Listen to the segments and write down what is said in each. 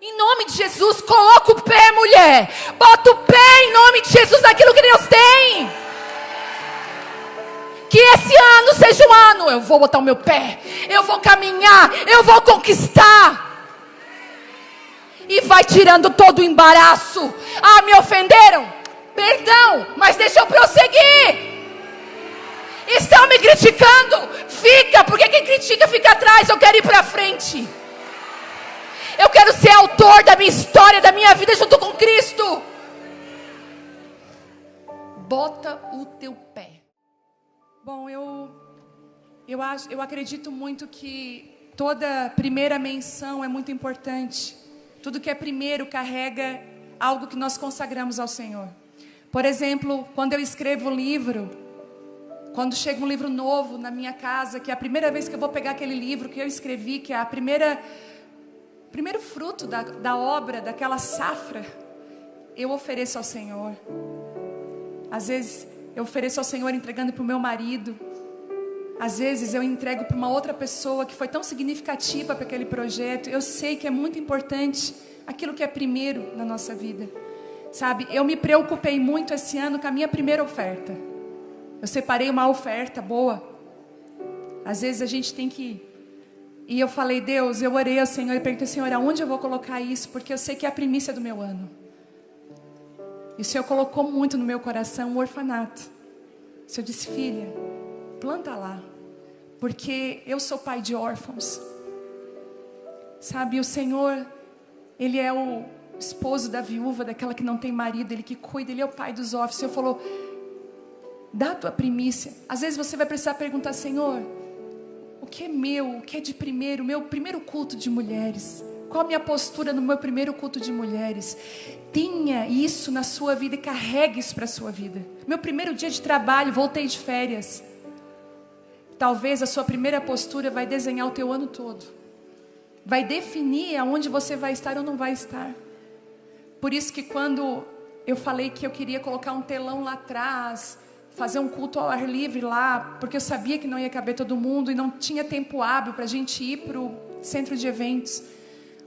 Em nome de Jesus, coloca o pé, mulher. Bota o pé em nome de Jesus naquilo que Deus tem. Que esse ano seja um ano. Eu vou botar o meu pé. Eu vou caminhar. Eu vou conquistar. E vai tirando todo o embaraço. Ah, me ofenderam? Perdão, mas deixa eu prosseguir. Estão me criticando? Fica, porque quem critica fica atrás. Eu quero ir para frente. Eu quero ser autor da minha história, da minha vida junto com Cristo. Bota o teu pé. Bom, eu acredito muito que toda primeira menção é muito importante. Tudo que é primeiro carrega algo que nós consagramos ao Senhor. Por exemplo, quando eu escrevo um livro, quando chega um livro novo na minha casa, que é a primeira vez que eu vou pegar aquele livro que eu escrevi, que é o primeiro fruto da obra, daquela safra, eu ofereço ao Senhor. Às vezes eu ofereço ao Senhor entregando para o meu marido. Às vezes eu entrego para uma outra pessoa que foi tão significativa para aquele projeto. Eu sei que é muito importante aquilo que é primeiro na nossa vida. Sabe, eu me preocupei muito esse ano com a minha primeira oferta. Eu separei uma oferta boa. Às vezes a gente tem que... E eu falei, Deus, eu orei ao Senhor e perguntei, Senhor, aonde eu vou colocar isso? Porque eu sei que é a primícia do meu ano. E o Senhor colocou muito no meu coração um orfanato. O Senhor disse, filha, planta lá. Porque eu sou pai de órfãos. Sabe, o Senhor, Ele é o esposo da viúva, daquela que não tem marido, Ele que cuida, Ele é o pai dos órfãos. O Senhor falou, dá a tua primícia. Às vezes você vai precisar perguntar, Senhor, o que é meu, o que é de primeiro, meu primeiro culto de mulheres? Qual a minha postura no meu primeiro culto de mulheres? Tenha isso na sua vida e carregue isso para a sua vida. Meu primeiro dia de trabalho, voltei de férias. Talvez a sua primeira postura vai desenhar o teu ano todo. Vai definir aonde você vai estar ou não vai estar. Por isso que quando eu falei que eu queria colocar um telão lá atrás, fazer um culto ao ar livre lá, porque eu sabia que não ia caber todo mundo e não tinha tempo hábil para a gente ir para o centro de eventos.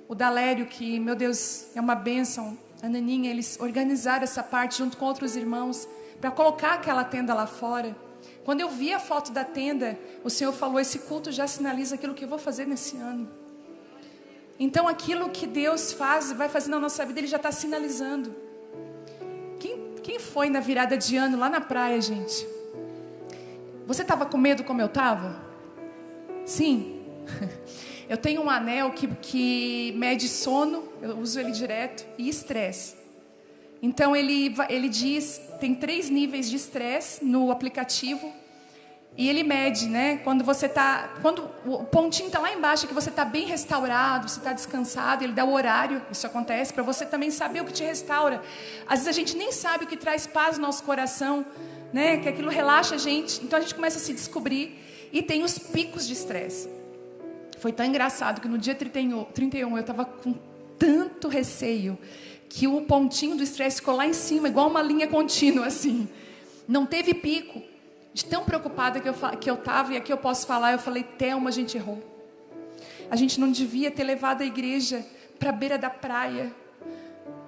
O Dalério, que, meu Deus, é uma bênção, a Naninha, eles organizaram essa parte junto com outros irmãos para colocar aquela tenda lá fora. Quando eu vi a foto da tenda, o Senhor falou, esse culto já sinaliza aquilo que eu vou fazer nesse ano. Então aquilo que Deus faz, vai fazer na nossa vida, Ele já está sinalizando. Quem foi na virada de ano lá na praia, gente? Você estava com medo como eu estava? Sim. Eu tenho um anel que mede sono, eu uso ele direto, e estresse. Então ele diz, tem 3 níveis de estresse no aplicativo. E ele mede, né? Quando o pontinho está lá embaixo, que você está bem restaurado, você está descansado, ele dá o horário, isso acontece, para você também saber o que te restaura. Às vezes a gente nem sabe o que traz paz no nosso coração, né? Que aquilo relaxa a gente, então a gente começa a se descobrir. E tem os picos de estresse. Foi tão engraçado que no dia 31 eu estava com tanto receio, que o pontinho do estresse ficou lá em cima, igual uma linha contínua assim. Não teve pico. De tão preocupada que eu estava, e aqui eu posso falar, eu falei, Thelma, a gente errou. A gente não devia ter levado a igreja para a beira da praia.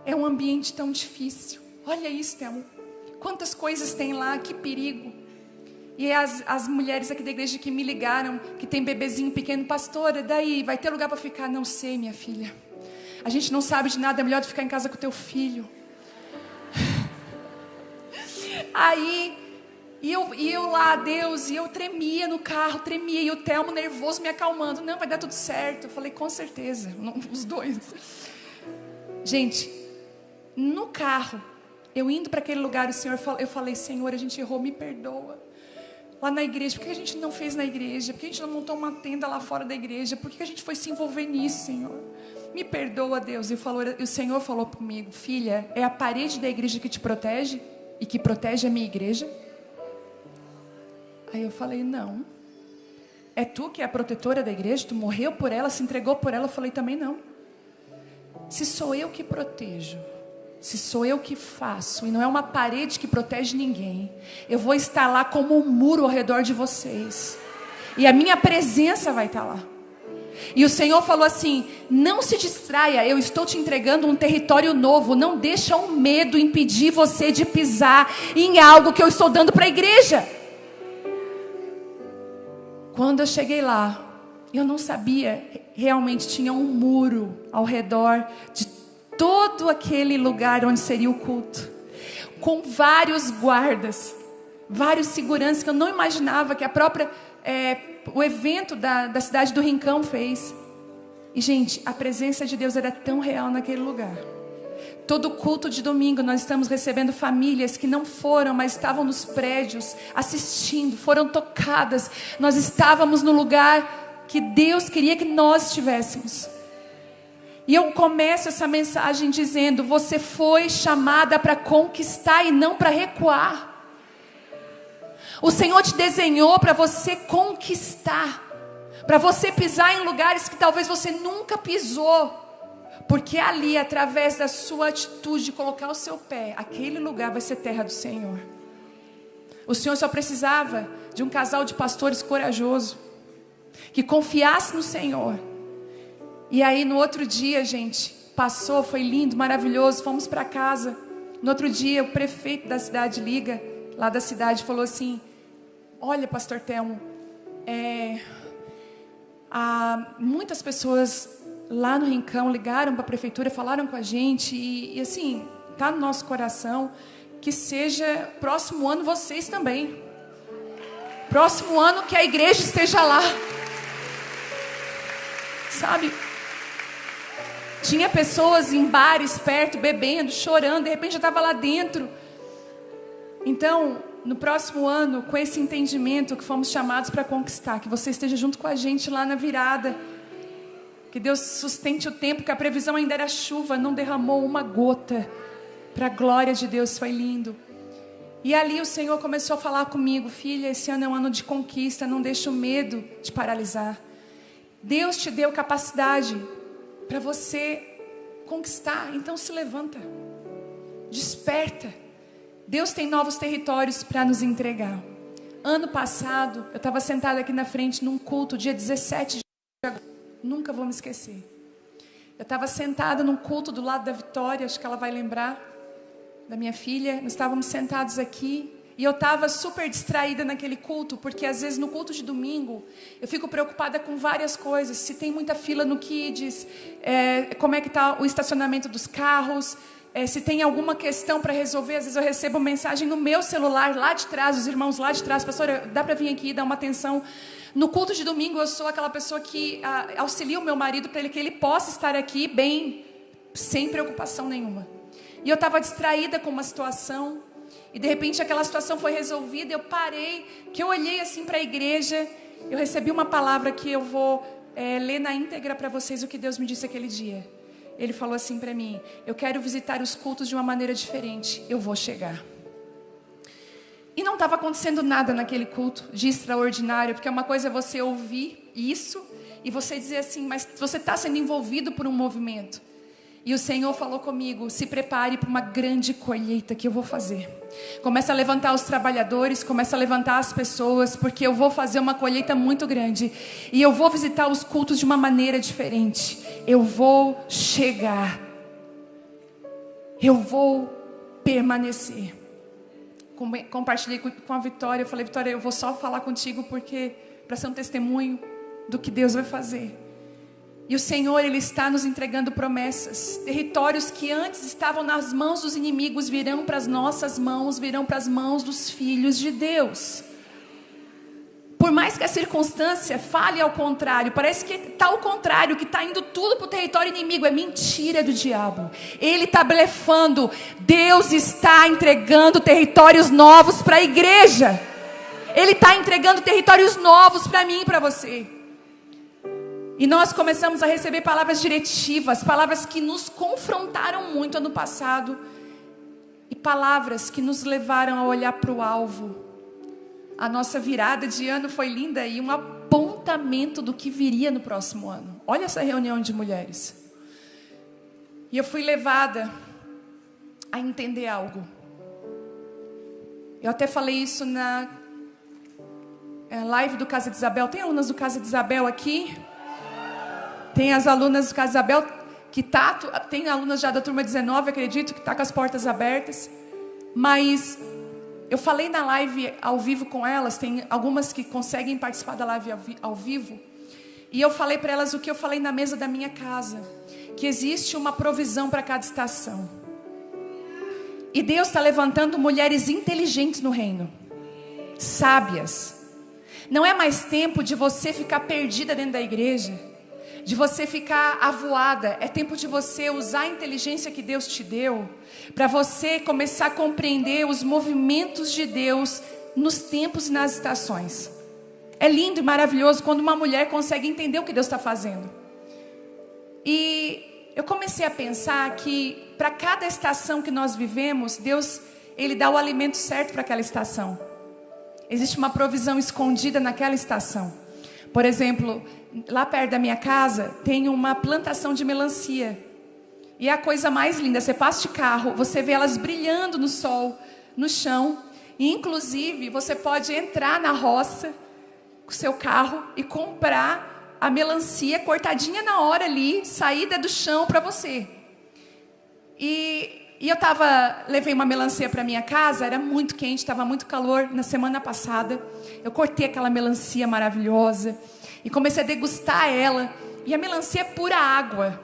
É um ambiente tão difícil. Olha isso, Thelma. Quantas coisas tem lá, que perigo. E as mulheres aqui da igreja que me ligaram, que tem bebezinho pequeno, pastora, daí, vai ter lugar para ficar? Não sei, minha filha. A gente não sabe de nada, é melhor tu ficar em casa com o teu filho. Aí... E eu lá, Deus, e eu tremia no carro, e o Thelmo nervoso me acalmando. Não, vai dar tudo certo. Eu falei, com certeza, os dois. Gente, no carro, eu indo para aquele lugar, eu falei, Senhor, a gente errou, me perdoa. Lá na igreja, por que a gente não fez na igreja? Por que a gente não montou uma tenda lá fora da igreja? Por que a gente foi se envolver nisso, Senhor? Me perdoa, Deus. E o Senhor falou comigo, filha, é a parede da igreja que te protege e que protege a minha igreja? Aí eu falei, não. É tu que é a protetora da igreja? Tu morreu por ela, se entregou por ela? Eu falei, também não. Se sou eu que protejo, se sou eu que faço, e não é uma parede que protege ninguém, eu vou estar lá como um muro ao redor de vocês. E a minha presença vai estar lá. E o Senhor falou assim: não se distraia, eu estou te entregando um território novo. Não deixa o medo impedir você de pisar em algo que eu estou dando para a igreja. Quando eu cheguei lá, eu não sabia, realmente tinha um muro ao redor de todo aquele lugar onde seria o culto, com vários guardas, vários seguranças que eu não imaginava que a própria... o evento da cidade do Rincão fez. E gente, a presença de Deus era tão real naquele lugar. Todo culto de domingo nós estamos recebendo famílias que não foram, mas estavam nos prédios assistindo, foram tocadas. Nós estávamos no lugar que Deus queria que nós estivéssemos. E eu começo essa mensagem dizendo: você foi chamada para conquistar e não para recuar. O Senhor te desenhou para você conquistar, para você pisar em lugares que talvez você nunca pisou, porque ali, através da sua atitude de colocar o seu pé, aquele lugar vai ser terra do Senhor. O Senhor só precisava de um casal de pastores corajoso, que confiasse no Senhor. E aí no outro dia, gente, passou, foi lindo, maravilhoso, fomos para casa. No outro dia, o prefeito da cidade liga, lá da cidade, falou assim: olha, pastor Telmo, muitas pessoas lá no Rincão ligaram para a prefeitura, falaram com a gente, e assim, está no nosso coração, que seja próximo ano vocês também. Próximo ano que a igreja esteja lá. Sabe? Tinha pessoas em bares perto, bebendo, chorando, de repente eu estava lá dentro. Então, no próximo ano, com esse entendimento que fomos chamados para conquistar, que você esteja junto com a gente lá na virada, que Deus sustente o tempo, que a previsão ainda era chuva, não derramou uma gota, para a glória de Deus, foi lindo. E ali o Senhor começou a falar comigo: filha, esse ano é um ano de conquista, não deixe o medo te paralisar. Deus te deu capacidade para você conquistar, então se levanta, desperta. Deus tem novos territórios para nos entregar. Ano passado, eu estava sentada aqui na frente num culto, dia 17 de agosto, nunca vou me esquecer. Eu estava sentada num culto do lado da Vitória, acho que ela vai lembrar, da minha filha. Nós estávamos sentados aqui, e eu estava super distraída naquele culto, porque às vezes no culto de domingo, eu fico preocupada com várias coisas. Se tem muita fila no Kids, como é que está o estacionamento dos carros, se tem alguma questão para resolver. Às vezes eu recebo mensagem no meu celular, lá de trás, os irmãos lá de trás: pastora, dá para vir aqui e dar uma atenção? No culto de domingo eu sou aquela pessoa que auxilia o meu marido para que ele possa estar aqui bem, sem preocupação nenhuma. E eu estava distraída com uma situação, e de repente aquela situação foi resolvida. Eu parei, que eu olhei assim para a igreja, eu recebi uma palavra que eu vou ler na íntegra para vocês, o que Deus me disse aquele dia. Ele falou assim para mim: eu quero visitar os cultos de uma maneira diferente, eu vou chegar. E não estava acontecendo nada naquele culto de extraordinário, porque uma coisa é você ouvir isso e você dizer assim, mas você está sendo envolvido por um movimento. E o Senhor falou comigo: se prepare para uma grande colheita que eu vou fazer. Começa a levantar os trabalhadores, começa a levantar as pessoas, porque eu vou fazer uma colheita muito grande. E eu vou visitar os cultos de uma maneira diferente. Eu vou chegar. Eu vou permanecer. Compartilhei com a Vitória. Eu falei: Vitória, eu vou só falar contigo porque para ser um testemunho do que Deus vai fazer. E o Senhor, Ele está nos entregando promessas. Territórios que antes estavam nas mãos dos inimigos virão para as nossas mãos, virão para as mãos dos filhos de Deus. Por mais que a circunstância fale ao contrário, parece que está ao contrário, que está indo tudo para o território inimigo. É mentira do diabo. Ele está blefando. Deus está entregando territórios novos para a igreja. Ele está entregando territórios novos para mim e para você. E nós começamos a receber palavras diretivas, palavras que nos confrontaram muito ano passado, e palavras que nos levaram a olhar para o alvo. A nossa virada de ano foi linda, e um apontamento do que viria no próximo ano. Olha essa reunião de mulheres. E eu fui levada a entender algo. Eu até falei isso na live do Casa de Isabel. Tem alunas do Casa de Isabel aqui? Tem as alunas do Casa Isabel, tem alunas já da turma 19, acredito, que está com as portas abertas. Mas eu falei na live ao vivo com elas, tem algumas que conseguem participar da live ao vivo. E eu falei para elas o que eu falei na mesa da minha casa, que existe uma provisão para cada estação. E Deus está levantando mulheres inteligentes no reino, sábias. Não é mais tempo de você ficar perdida dentro da igreja, de você ficar avoada. É tempo de você usar a inteligência que Deus te deu, para você começar a compreender os movimentos de Deus nos tempos e nas estações. É lindo e maravilhoso quando uma mulher consegue entender o que Deus está fazendo. E eu comecei a pensar que para cada estação que nós vivemos, Deus, Ele dá o alimento certo para aquela estação. Existe uma provisão escondida naquela estação. Por exemplo, lá perto da minha casa tem uma plantação de melancia. E é a coisa mais linda. Você passa de carro, você vê elas brilhando no sol, no chão. E inclusive você pode entrar na roça com o seu carro e comprar a melancia cortadinha na hora ali, saída do chão para você. E eu levei uma melancia para minha casa, era muito quente, estava muito calor na semana passada. Eu cortei aquela melancia maravilhosa e comecei a degustar ela. E a melancia é pura água,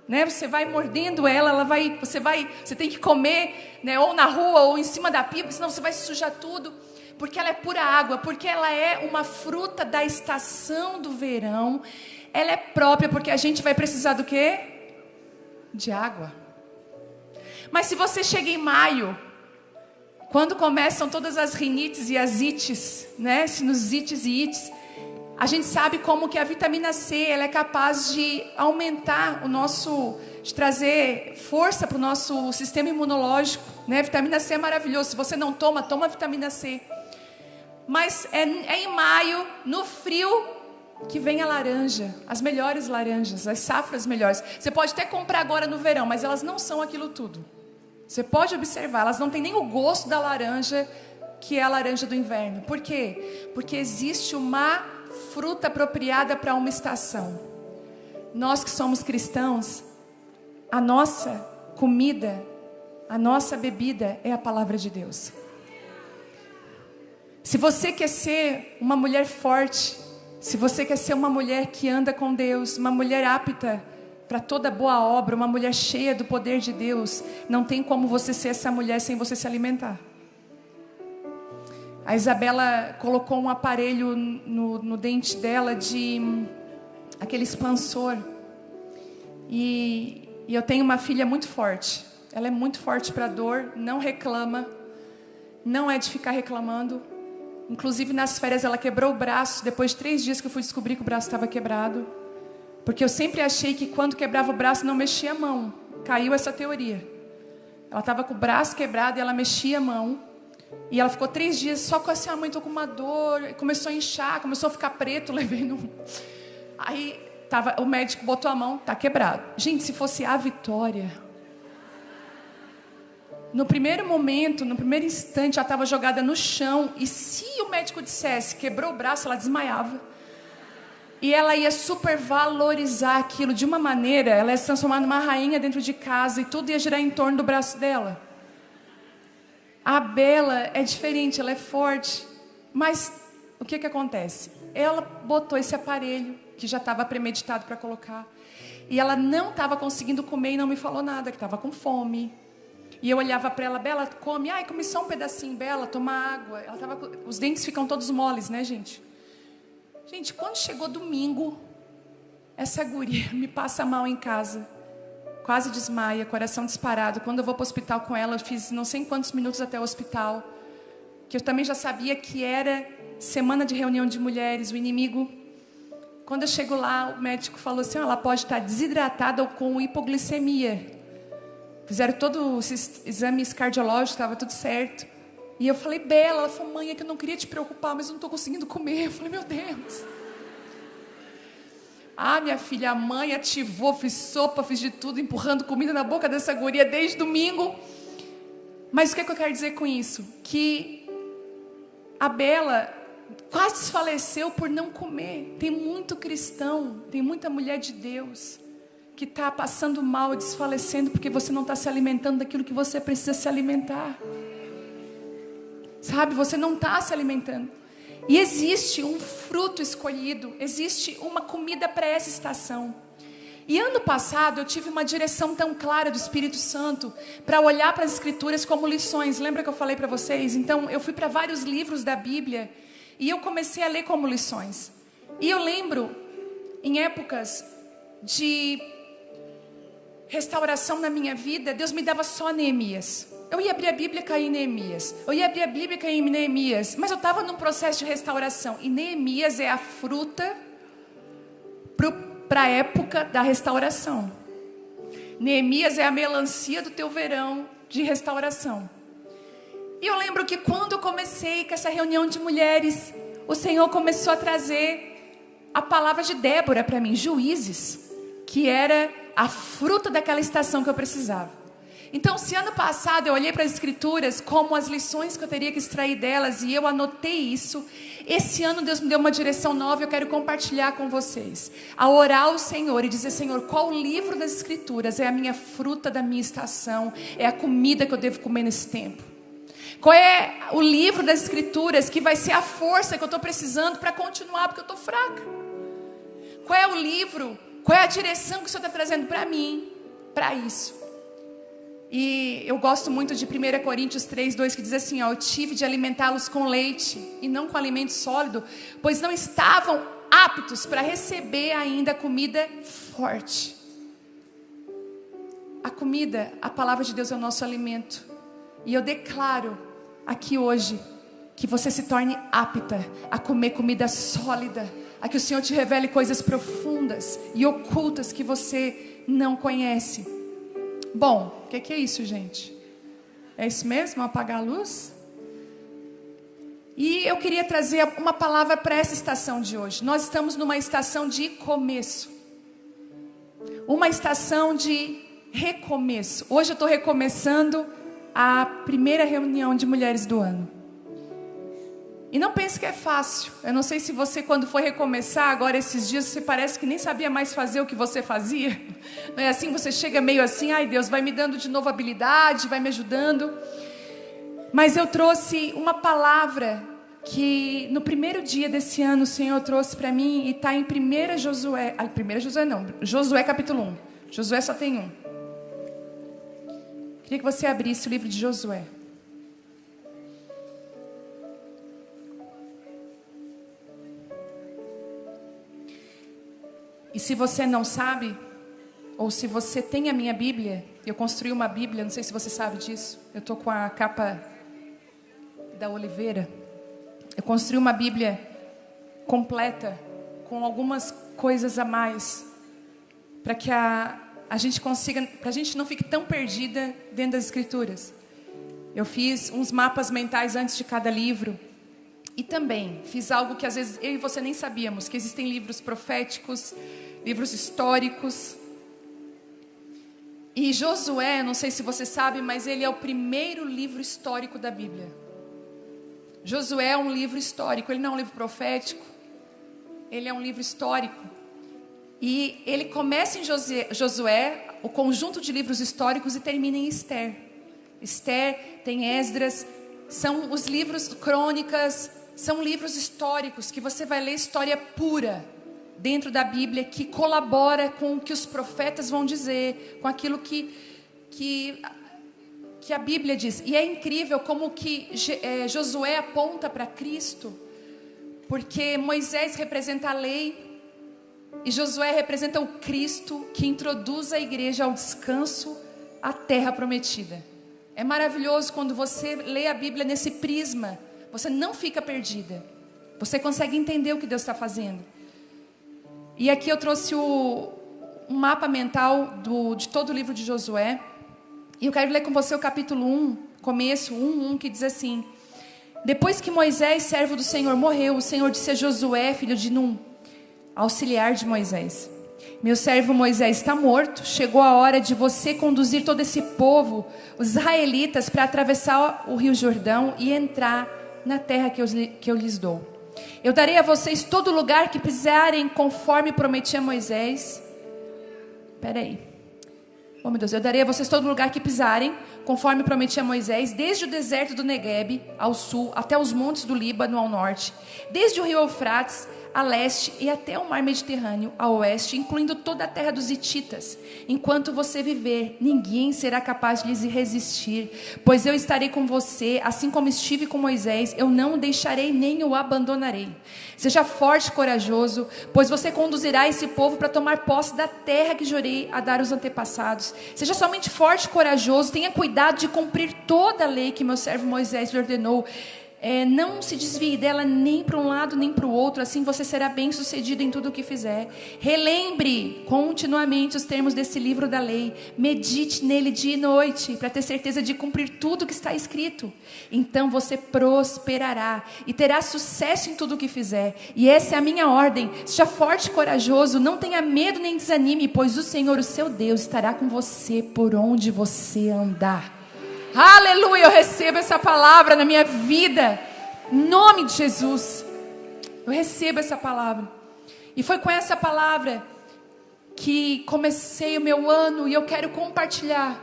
né? Você vai mordendo ela, você tem que comer, né? Ou na rua ou em cima da pia, senão você vai sujar tudo. Porque ela é pura água, porque ela é uma fruta da estação do verão. Ela é própria porque a gente vai precisar do quê? De água. Mas se você chega em maio, quando começam todas as rinites e as ites, né? Sinusites e ites, a gente sabe como que a vitamina C, ela é capaz de aumentar de trazer força para o nosso sistema imunológico, né? A vitamina C é maravilhoso. Se você não toma vitamina C. Mas é em maio, no frio, que vem a laranja, as melhores laranjas, as safras melhores. Você pode até comprar agora no verão, mas elas não são aquilo tudo. Você pode observar, elas não têm nem o gosto da laranja, que é a laranja do inverno. Por quê? Porque existe uma fruta apropriada para uma estação. Nós que somos cristãos, a nossa comida, a nossa bebida é a palavra de Deus. Se você quer ser uma mulher forte, se você quer ser uma mulher que anda com Deus, uma mulher apta para toda boa obra, uma mulher cheia do poder de Deus, não tem como você ser essa mulher sem você se alimentar. A Isabela colocou um aparelho no dente dela aquele expansor. E eu tenho uma filha muito forte. Ela é muito forte para dor, não reclama, não é de ficar reclamando. Inclusive nas férias ela quebrou o braço. Depois de 3 dias que eu fui descobrir que o braço estava quebrado. Porque eu sempre achei que quando quebrava o braço não mexia a mão. Caiu essa teoria. Ela estava com o braço quebrado e ela mexia a mão. E ela ficou 3 dias só com assim, a mãe, estou com uma dor. Começou a inchar, começou a ficar preto, levei no... Aí o médico botou a mão, tá quebrado. Gente, se fosse a Vitória... No primeiro momento, no primeiro instante, ela estava jogada no chão. E se o médico dissesse, quebrou o braço, ela desmaiava. E ela ia supervalorizar aquilo de uma maneira, ela ia se transformar numa rainha dentro de casa e tudo ia girar em torno do braço dela. A Bela é diferente, ela é forte. Mas o que acontece? Ela botou esse aparelho, que já estava premeditado para colocar. E ela não estava conseguindo comer e não me falou nada, que estava com fome. E eu olhava para ela, Bela, come. Ai, come só um pedacinho, Bela, toma água. Ela tava, os dentes ficam todos moles, né, gente? Gente, quando chegou domingo, essa guria me passa mal em casa. Quase desmaia, coração disparado. Quando eu vou para o hospital com ela, eu fiz não sei quantos minutos até o hospital. Que eu também já sabia que era semana de reunião de mulheres, o inimigo. Quando eu chego lá, o médico falou assim, ela pode estar desidratada ou com hipoglicemia. Fizeram todos os exames cardiológicos, estava tudo certo. E eu falei, Bela, ela falou, mãe, é que eu não queria te preocupar, mas eu não estou conseguindo comer. Eu falei, meu Deus. Ah, minha filha, a mãe ativou, fiz sopa, fiz de tudo, empurrando comida na boca dessa guria desde domingo. Mas o que eu quero dizer com isso? Que a Bela, quase desfaleceu por não comer. Tem muito cristão, tem muita mulher de Deus que está passando mal, desfalecendo, porque você não está se alimentando daquilo que você precisa se alimentar. Sabe, você não está se alimentando. E existe um fruto escolhido, existe uma comida para essa estação. E ano passado eu tive uma direção tão clara do Espírito Santo para olhar para as Escrituras como lições. Lembra que eu falei para vocês? Então eu fui para vários livros da Bíblia e eu comecei a ler como lições. E eu lembro, em épocas de restauração na minha vida, Deus me dava só Neemias. Eu ia abrir a Bíblia e cair em Neemias. Eu ia abrir a Bíblia e cair em Neemias. Mas eu estava num processo de restauração. E Neemias é a fruta para a época da restauração. Neemias é a melancia do teu verão de restauração. E eu lembro que quando eu comecei com essa reunião de mulheres, o Senhor começou a trazer a palavra de Débora para mim, Juízes, que era a fruta daquela estação que eu precisava. Então, se ano passado eu olhei para as Escrituras como as lições que eu teria que extrair delas e eu anotei isso, esse ano Deus me deu uma direção nova e eu quero compartilhar com vocês. A orar ao Senhor e dizer: Senhor, qual livro das Escrituras é a minha fruta da minha estação, é a comida que eu devo comer nesse tempo? Qual é o livro das Escrituras que vai ser a força que eu estou precisando para continuar, porque eu estou fraca? Qual é o livro, qual é a direção que o Senhor está trazendo para mim, para isso? E eu gosto muito de 1 Coríntios 3:2, que diz assim: eu tive de alimentá-los com leite e não com alimento sólido, pois não estavam aptos para receber ainda comida forte. A comida, a palavra de Deus é o nosso alimento. E eu declaro aqui hoje que você se torne apta a comer comida sólida, a que o Senhor te revele coisas profundas e ocultas que você não conhece. Bom, o que é isso, gente? É isso mesmo? Apagar a luz? E eu queria trazer uma palavra para essa estação de hoje. Nós estamos numa estação de começo. Uma estação de recomeço. Hoje eu estou recomeçando a primeira reunião de mulheres do ano. E não pense que é fácil. Eu não sei se você, quando for recomeçar agora esses dias, você parece que nem sabia mais fazer o que você fazia. Não é assim? Você chega meio assim: ai, Deus vai me dando de novo habilidade, vai me ajudando. Mas eu trouxe uma palavra que no primeiro dia desse ano o Senhor trouxe para mim, e está em 1 Josué. 1 Josué não, Josué capítulo 1. Josué só tem um. Queria que você abrisse o livro de Josué. E se você não sabe, ou se você tem a minha Bíblia, eu construí uma Bíblia, não sei se você sabe disso. Eu estou com a capa da Oliveira. Eu construí uma Bíblia completa, com algumas coisas a mais, para que a gente consiga, para a gente não fique tão perdida dentro das Escrituras. Eu fiz uns mapas mentais antes de cada livro. E também fiz algo que às vezes eu e você nem sabíamos, que existem livros proféticos, livros históricos. E Josué, não sei se você sabe, mas ele é o primeiro livro histórico da Bíblia. Josué é um livro histórico, ele não é um livro profético, ele é um livro histórico. E ele começa em Josué, o conjunto de livros históricos, e termina em Esther. Esther, tem Esdras, são os livros crônicas, são livros históricos que você vai ler história pura dentro da Bíblia, que colabora com o que os profetas vão dizer, com aquilo que a Bíblia diz. E é incrível como que Josué aponta para Cristo, porque Moisés representa a lei e Josué representa o Cristo que introduz a igreja ao descanso, à terra prometida. É maravilhoso quando você lê a Bíblia nesse prisma. Você não fica perdida. Você consegue entender o que Deus está fazendo. E aqui eu trouxe um mapa mental de todo o livro de Josué. E eu quero ler com você o capítulo 1, começo 1:1, que diz assim: depois que Moisés, servo do Senhor, morreu, o Senhor disse a Josué, filho de Num, auxiliar de Moisés: meu servo Moisés está morto. Chegou a hora de você conduzir todo esse povo, os israelitas, para atravessar o rio Jordão e entrar na terra que eu lhes dou. Eu darei a vocês todo lugar que pisarem, conforme prometi a Moisés. Espera aí. Oh, meu Deus, eu darei a vocês todo lugar que pisarem, conforme prometi a Moisés, desde o deserto do Neguebe, ao sul, até os montes do Líbano, ao norte, desde o rio Eufrates, a leste, e até o mar Mediterrâneo, a oeste, incluindo toda a terra dos hititas. Enquanto você viver, ninguém será capaz de lhes resistir, pois eu estarei com você, assim como estive com Moisés, eu não o deixarei nem o abandonarei. Seja forte e corajoso, pois você conduzirá esse povo para tomar posse da terra que jurei a dar aos antepassados. Seja somente forte e corajoso, tenha cuidado de cumprir toda a lei que meu servo Moisés lhe ordenou. Não se desvie dela nem para um lado nem para o outro, assim você será bem sucedido em tudo o que fizer. Relembre continuamente os termos desse livro da lei, medite nele dia e noite, para ter certeza de cumprir tudo o que está escrito. Então você prosperará e terá sucesso em tudo o que fizer. E essa é a minha ordem: seja forte e corajoso, não tenha medo nem desanime, pois o Senhor, o seu Deus, estará com você por onde você andar. Aleluia, eu recebo essa palavra na minha vida, em nome de Jesus. Eu recebo essa palavra. E foi com essa palavra que comecei o meu ano, e eu quero compartilhar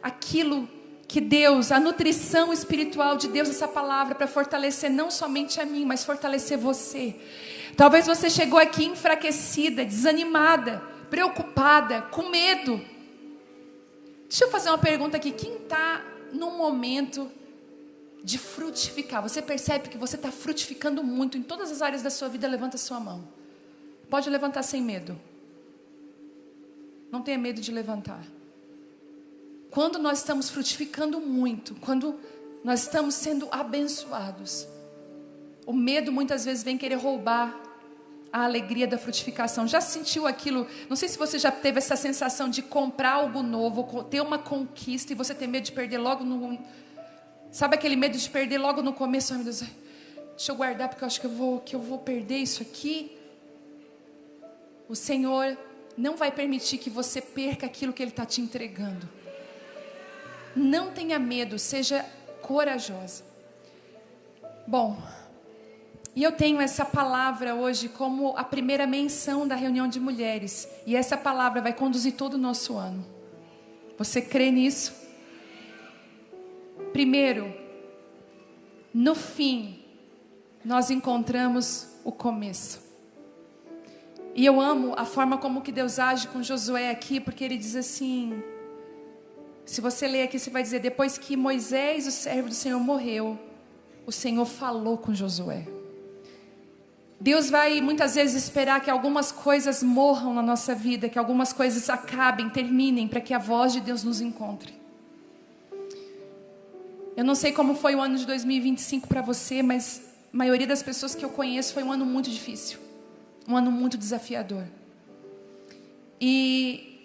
aquilo que Deus, a nutrição espiritual de Deus, essa palavra, para fortalecer não somente a mim, mas fortalecer você. Talvez você chegou aqui enfraquecida, desanimada, preocupada, com medo. Deixa eu fazer uma pergunta aqui: quem está num momento de frutificar? Você percebe que você está frutificando muito em todas as áreas da sua vida? Levanta a sua mão. Pode levantar sem medo. Não tenha medo de levantar. Quando nós estamos frutificando muito, quando nós estamos sendo abençoados, o medo muitas vezes vem querer roubar a alegria da frutificação. Já sentiu aquilo? Não sei se você já teve essa sensação de comprar algo novo, ter uma conquista e você ter medo de perder logo no... Sabe aquele medo de perder logo no começo? Ai, meu Deus, deixa eu guardar porque eu acho que eu vou perder isso aqui. O Senhor não vai permitir que você perca aquilo que Ele está te entregando. Não tenha medo, seja corajosa. Bom, e eu tenho essa palavra hoje como a primeira menção da reunião de mulheres. E essa palavra vai conduzir todo o nosso ano. Você crê nisso? Primeiro, no fim, nós encontramos o começo. E eu amo a forma como que Deus age com Josué aqui, porque ele diz assim... Se você ler aqui, você vai dizer: depois que Moisés, o servo do Senhor, morreu, o Senhor falou com Josué. Deus vai muitas vezes esperar que algumas coisas morram na nossa vida, que algumas coisas acabem, terminem, para que a voz de Deus nos encontre. Eu não sei como foi o ano de 2025 para você, mas a maioria das pessoas que eu conheço foi um ano muito difícil, um ano muito desafiador. E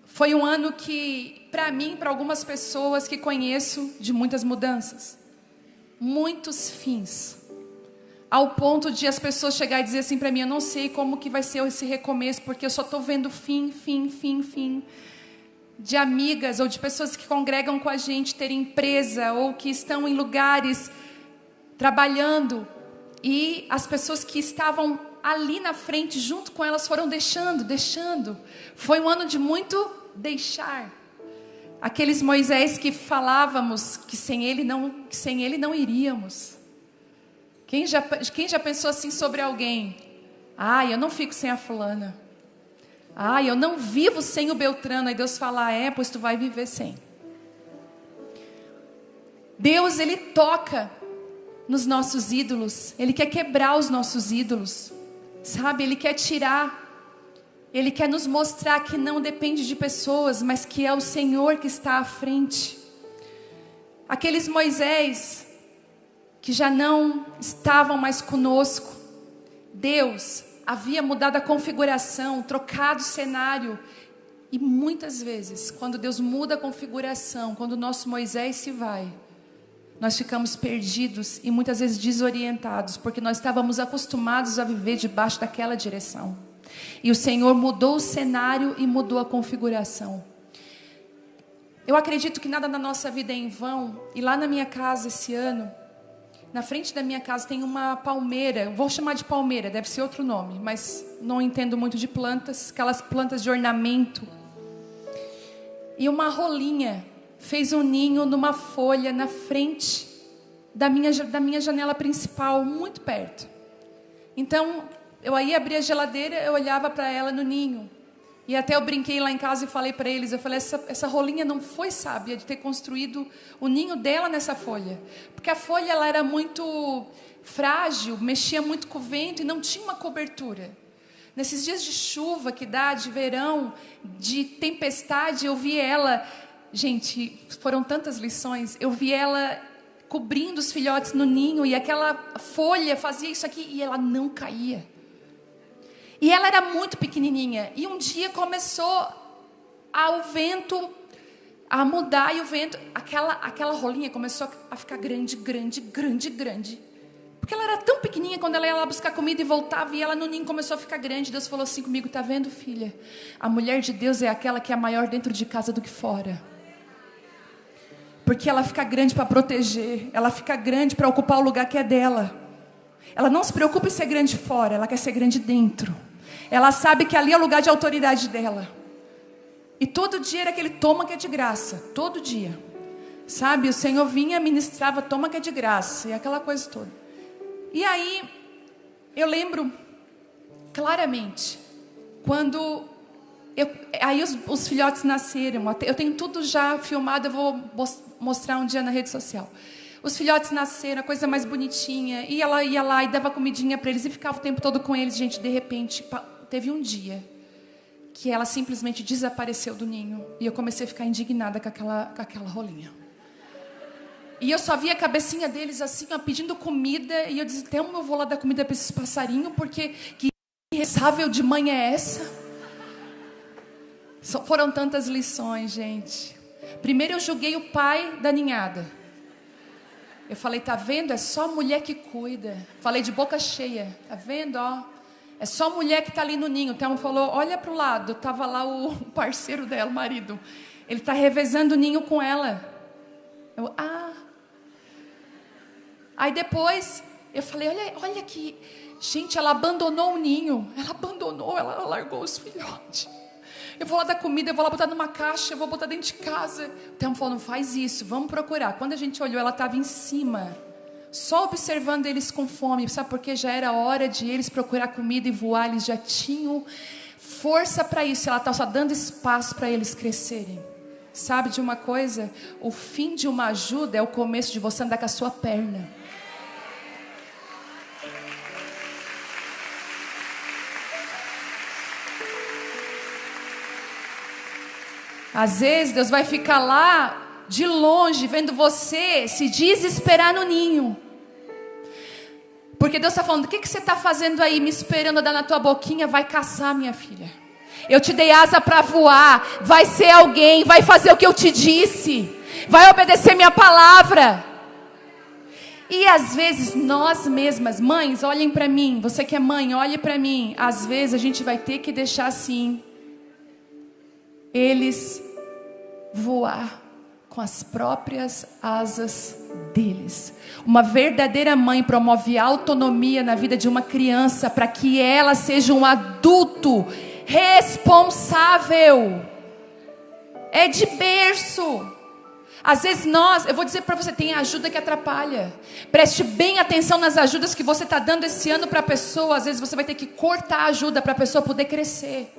foi um ano que, para mim, para algumas pessoas que conheço, de muitas mudanças, muitos fins. Ao ponto de as pessoas chegarem e dizer assim para mim: eu não sei como que vai ser esse recomeço, porque eu só estou vendo fim. De amigas ou de pessoas que congregam com a gente ter empresa ou que estão em lugares trabalhando, e as pessoas que estavam ali na frente junto com elas foram deixando. Foi um ano de muito deixar. Aqueles Moisés que falávamos que sem ele não iríamos. Quem já pensou assim sobre alguém? Eu não fico sem a fulana. Eu não vivo sem o Beltrano. Aí Deus fala: pois tu vai viver sem. Deus, Ele toca nos nossos ídolos. Ele quer quebrar os nossos ídolos. Sabe, Ele quer tirar. Ele quer nos mostrar que não depende de pessoas, mas que é o Senhor que está à frente. Aqueles Moisés que já não estavam mais conosco, Deus havia mudado a configuração, trocado o cenário. E muitas vezes, quando Deus muda a configuração, quando o nosso Moisés se vai, nós ficamos perdidos e muitas vezes desorientados, porque nós estávamos acostumados a viver debaixo daquela direção. E o Senhor mudou o cenário e mudou a configuração. Eu acredito que nada na nossa vida é em vão. E lá na minha casa esse ano, Na frente da minha casa tem uma palmeira, vou chamar de palmeira, deve ser outro nome, mas não entendo muito de plantas, aquelas plantas de ornamento. E uma rolinha fez um ninho numa folha na frente da minha janela principal, muito perto. Então, eu aí abria a geladeira, eu olhava para ela no ninho. E até eu brinquei lá em casa e falei para eles, eu falei, essa rolinha não foi sábia de ter construído o ninho dela nessa folha. Porque a folha ela era muito frágil, mexia muito com o vento e não tinha uma cobertura. Nesses dias de chuva que dá, de verão, de tempestade, eu vi ela... Gente, foram tantas lições. Eu vi ela cobrindo os filhotes no ninho e aquela folha fazia isso aqui e ela não caía. E ela era muito pequenininha. E um dia começou o vento a mudar e o vento... Aquela rolinha começou a ficar grande. Porque ela era tão pequenininha, quando ela ia lá buscar comida e voltava, e ela no ninho começou a ficar grande. Deus falou assim comigo, tá vendo, filha? A mulher de Deus é aquela que é maior dentro de casa do que fora. Porque ela fica grande para proteger. Ela fica grande para ocupar o lugar que é dela. Ela não se preocupa em ser grande fora, ela quer ser grande dentro. Ela sabe que ali é o lugar de autoridade dela. E todo dia era aquele toma que é de graça. Todo dia. Sabe, o Senhor vinha, ministrava, toma que é de graça. E aquela coisa toda. E aí, eu lembro claramente. Quando... aí os filhotes nasceram. Eu tenho tudo já filmado, eu vou mostrar um dia na rede social. Os filhotes nasceram, a coisa mais bonitinha. E ela ia lá e dava comidinha para eles e ficava o tempo todo com eles. Gente, de repente, teve um dia que ela simplesmente desapareceu do ninho. E eu comecei a ficar indignada com aquela rolinha. E eu só via a cabecinha deles assim, ó, pedindo comida. E eu dizia, até eu vou lá dar comida para esses passarinhos, porque que irresponsável de mãe é essa? Foram tantas lições, gente. Primeiro eu julguei o pai da ninhada. Eu falei, tá vendo? É só mulher que cuida. Falei de boca cheia. Tá vendo, ó? É só mulher que tá ali no ninho. O Thelma falou, olha pro lado. Tava lá o parceiro dela, o marido. Ele tá revezando o ninho com ela. Eu, Aí depois, eu falei, olha que... Gente, ela abandonou o ninho. Ela largou os filhotes. Eu vou lá dar comida, eu vou lá botar numa caixa, eu vou botar dentro de casa. O Thelma falou, não faz isso, vamos procurar. Quando a gente olhou, ela estava em cima, só observando eles com fome. Sabe por quê? Já era hora de eles procurar comida e voar. Eles já tinham força para isso. Ela estava só dando espaço para eles crescerem. Sabe de uma coisa? O fim de uma ajuda é o começo de você andar com a sua perna. Às vezes Deus vai ficar lá de longe vendo você se desesperar no ninho. Porque Deus está falando, o que você está fazendo aí me esperando dar na tua boquinha? Vai caçar, minha filha. Eu te dei asa para voar. Vai ser alguém, vai fazer o que eu te disse. Vai obedecer minha palavra. E às vezes nós mesmas, mães, olhem para mim. Você que é mãe, olhe para mim. Às vezes a gente vai ter que deixar assim eles voar com as próprias asas deles. Uma verdadeira mãe promove autonomia na vida de uma criança para que ela seja um adulto responsável. É de berço. Às vezes eu vou dizer para você, tem ajuda que atrapalha. Preste bem atenção nas ajudas que você está dando esse ano para a pessoa. Às vezes você vai ter que cortar a ajuda para a pessoa poder crescer.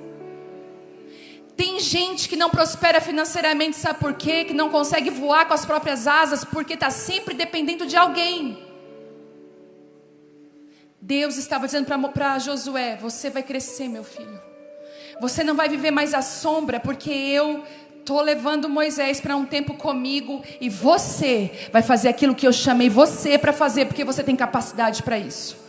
Tem gente que não prospera financeiramente, sabe por quê? Que não consegue voar com as próprias asas, porque está sempre dependendo de alguém. Deus estava dizendo para Josué, você vai crescer, meu filho. Você não vai viver mais à sombra, porque eu estou levando Moisés para um tempo comigo, e você vai fazer aquilo que eu chamei você para fazer, porque você tem capacidade para isso.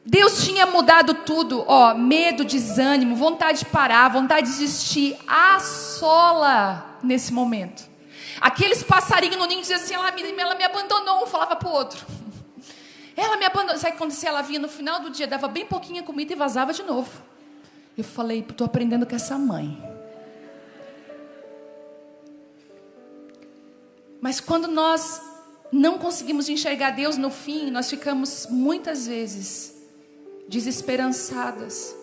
Deus tinha mudado tudo, medo, desânimo, vontade de parar, vontade de desistir, assola nesse momento. Aqueles passarinhos no ninho diziam assim, ela me abandonou, um falava para o outro. Ela me abandonou, sabe o que acontecia? Ela vinha no final do dia, dava bem pouquinha comida e vazava de novo. Eu falei, estou aprendendo com essa mãe. Mas quando nós não conseguimos enxergar Deus no fim, nós ficamos muitas vezes desesperançadas.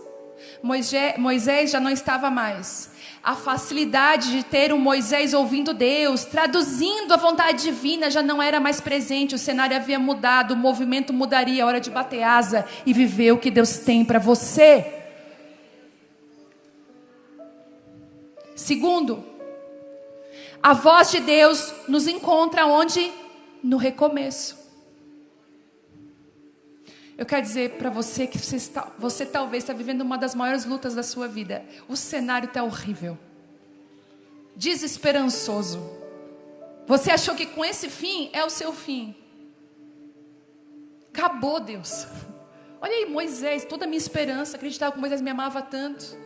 Moisés já não estava mais. A facilidade de ter um Moisés ouvindo Deus, traduzindo a vontade divina, já não era mais presente. O cenário havia mudado, o movimento mudaria, hora de bater asa e viver o que Deus tem para você. Segundo, a voz de Deus nos encontra onde? No recomeço. Eu quero dizer para você que você talvez está vivendo uma das maiores lutas da sua vida. O cenário está horrível, desesperançoso. Você achou que com esse fim é o seu fim. Acabou, Deus. Olha aí, Moisés, toda a minha esperança, acreditava que Moisés me amava tanto.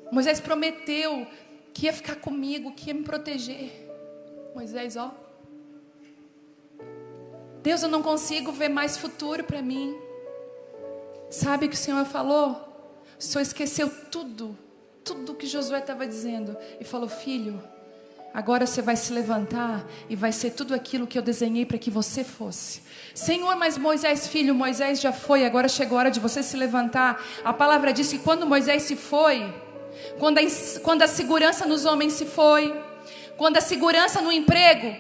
Moisés prometeu que ia ficar comigo, que ia me proteger. Moisés, ó. Deus, eu não consigo ver mais futuro para mim. Sabe o que o Senhor falou? O Senhor esqueceu tudo que Josué estava dizendo. E falou, filho, agora você vai se levantar e vai ser tudo aquilo que eu desenhei para que você fosse. Senhor, mas Moisés, filho, Moisés já foi, agora chegou a hora de você se levantar. A palavra diz que quando Moisés se foi, quando a segurança nos homens se foi, quando a segurança no emprego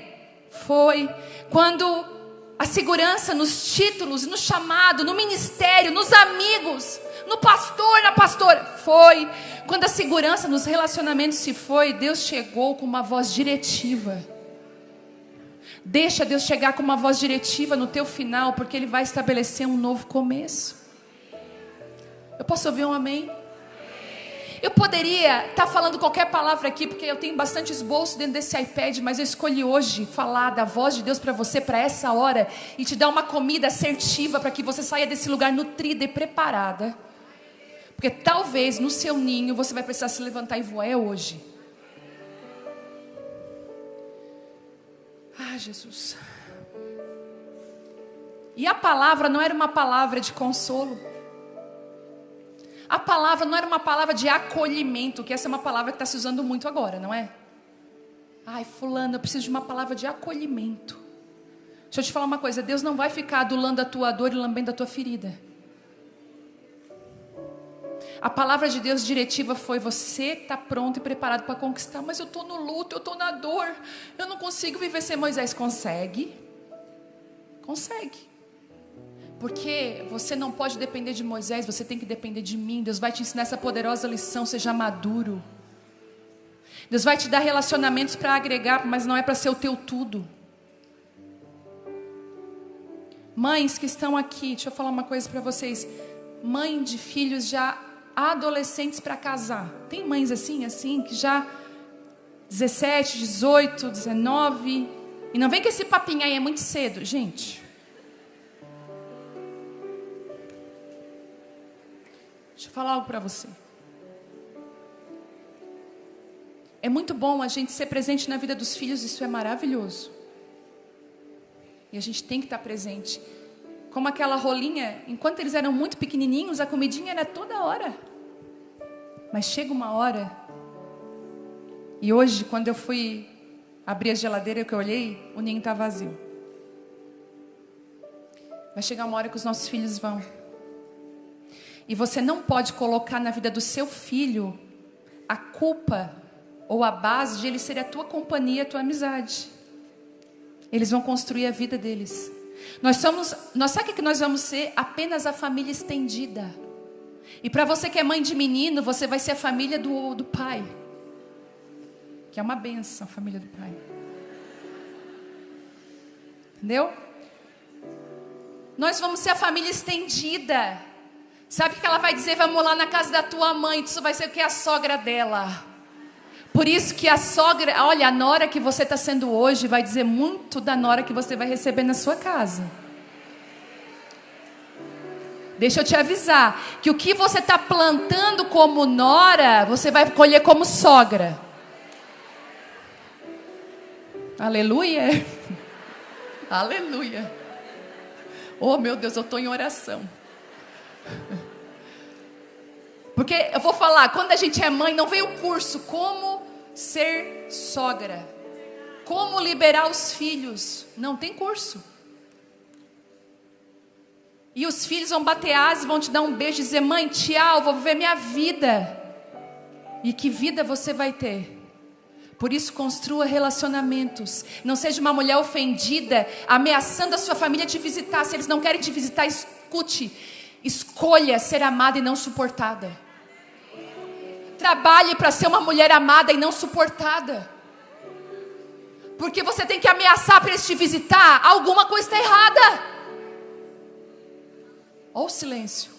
foi, quando a segurança nos títulos, no chamado, no ministério, nos amigos, no pastor, na pastora, foi. Quando a segurança nos relacionamentos se foi, Deus chegou com uma voz diretiva. Deixa Deus chegar com uma voz diretiva no teu final, porque Ele vai estabelecer um novo começo. Eu posso ouvir um amém? Eu poderia estar falando qualquer palavra aqui, porque eu tenho bastante esboço dentro desse iPad, mas eu escolhi hoje falar da voz de Deus para você, para essa hora, e te dar uma comida assertiva, para que você saia desse lugar nutrida e preparada. Porque talvez no seu ninho você vai precisar se levantar e voar hoje. Ah, Jesus. E a palavra não era uma palavra de consolo. A palavra não era uma palavra de acolhimento, que essa é uma palavra que está se usando muito agora, não é? Ai, fulano, eu preciso de uma palavra de acolhimento. Deixa eu te falar uma coisa, Deus não vai ficar adulando a tua dor e lambendo a tua ferida. A palavra de Deus diretiva foi, você está pronto e preparado para conquistar, mas eu estou no luto, eu estou na dor, eu não consigo viver sem Moisés. Consegue? Consegue. Porque você não pode depender de Moisés, você tem que depender de mim. Deus vai te ensinar essa poderosa lição, seja maduro. Deus vai te dar relacionamentos para agregar, mas não é para ser o teu tudo. Mães que estão aqui, deixa eu falar uma coisa para vocês. Mãe de filhos já adolescentes para casar. Tem mães assim, que já 17, 18, 19. E não vem com esse papinho aí, é muito cedo, gente. Deixa eu falar algo para você. É muito bom a gente ser presente na vida dos filhos, isso é maravilhoso. E a gente tem que estar presente. Como aquela rolinha, enquanto eles eram muito pequenininhos, a comidinha era toda hora. Mas chega uma hora, e hoje, quando eu fui abrir a geladeira, que eu olhei, o ninho está vazio. Vai chegar uma hora que os nossos filhos vão. E você não pode colocar na vida do seu filho a culpa ou a base de ele ser a tua companhia, a tua amizade. Eles vão construir a vida deles. Nós sabe o que nós vamos ser? Apenas a família estendida. E para você que é mãe de menino, você vai ser a família do pai. Que é uma bênção, a família do pai. Entendeu? Nós vamos ser a família estendida. Sabe o que ela vai dizer? Vamos lá na casa da tua mãe. Tu vai ser o que? A sogra dela. Por isso que a sogra, olha, a nora que você está sendo hoje vai dizer muito da nora que você vai receber na sua casa. Deixa eu te avisar, que o que você está plantando como nora, você vai colher como sogra. Aleluia. Aleluia. Oh meu Deus, eu estou em oração. Porque eu vou falar, quando a gente é mãe, não veio o curso como ser sogra. como liberar os filhos. Não tem curso. E os filhos vão bater asas, vão te dar um beijo e dizer: mãe, tchau, vou viver minha vida. E que vida você vai ter? Por isso, construa relacionamentos. Não seja uma mulher ofendida, ameaçando a sua família te visitar. Se eles não querem te visitar, escute. Escolha ser amada e não suportada. Trabalhe para ser uma mulher amada e não suportada. Porque você tem que ameaçar para eles te visitar. Alguma coisa está errada. Olha o silêncio.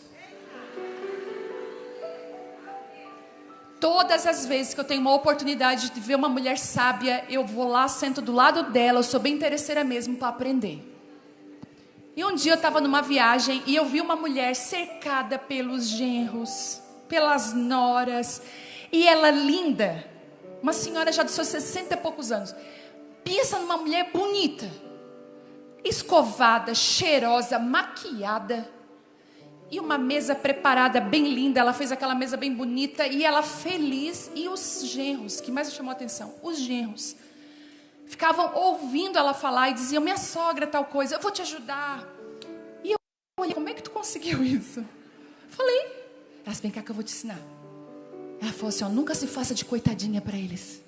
Todas as vezes que eu tenho uma oportunidade de ver uma mulher sábia, eu vou lá, sento do lado dela. Eu sou bem interesseira mesmo para aprender. E um dia eu estava numa viagem e eu vi uma mulher cercada pelos genros, pelas noras. E ela linda, uma senhora já dos seus 60 e poucos anos. Pensa numa mulher bonita, escovada, cheirosa, maquiada. E uma mesa preparada, bem linda. Ela fez aquela mesa bem bonita. E ela feliz. E os genros, que mais me chamou a atenção, os genros ficavam ouvindo ela falar e diziam: minha sogra tal coisa, eu vou te ajudar. E eu olhei: como é que tu conseguiu isso? Falei: elas, vem cá que eu vou te ensinar. Ela falou assim: ó, nunca se faça de coitadinha para eles.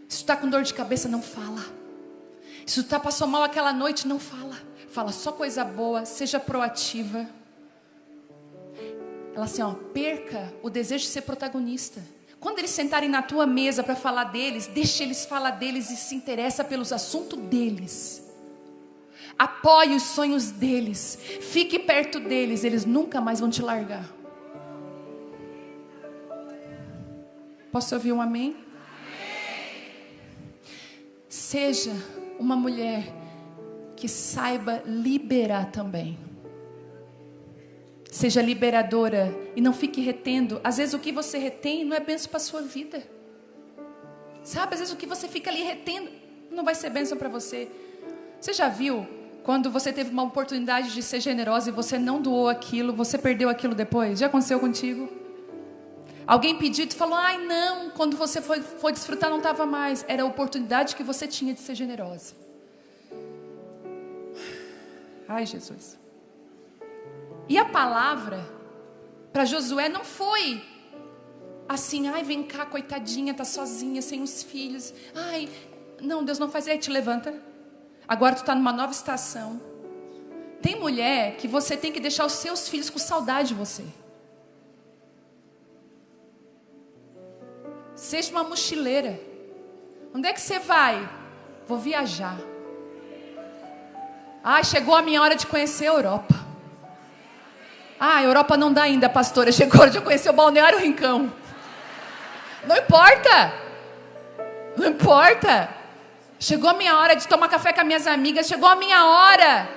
Se tu tá com dor de cabeça, não fala. Se tu passou mal aquela noite, não fala. Fala só coisa boa, seja proativa. Ela assim, ó, perca o desejo de ser protagonista. Quando eles sentarem na tua mesa para falar deles, deixa eles falar deles e se interessa pelos assuntos deles. Apoie os sonhos deles. Fique perto deles, eles nunca mais vão te largar. Posso ouvir um amém? Seja uma mulher que saiba liberar também. Seja liberadora e não fique retendo. Às vezes o que você retém não é bênção para a sua vida. Sabe, às vezes o que você fica ali retendo não vai ser bênção para você. Você já viu quando você teve uma oportunidade de ser generosa e você não doou aquilo, você perdeu aquilo depois? Já aconteceu contigo? Alguém pediu e tu falou: ai não, quando você foi desfrutar não estava mais. Era a oportunidade que você tinha de ser generosa. Ai, Jesus. E a palavra para Josué não foi assim: ai, vem cá, coitadinha, tá sozinha, sem os filhos. Ai, não, Deus não faz. Aí te levanta. Agora tu tá numa nova estação. Tem mulher que você tem que deixar os seus filhos com saudade de você. Seja uma mochileira. Onde é que você vai? Vou viajar. Ai, chegou a minha hora de conhecer a Europa. Ah, a Europa não dá ainda, pastora. Chegou a hora de eu conhecer o Balneário Rincão. Não importa. Não importa. Chegou a minha hora de tomar café com as minhas amigas. Chegou a minha hora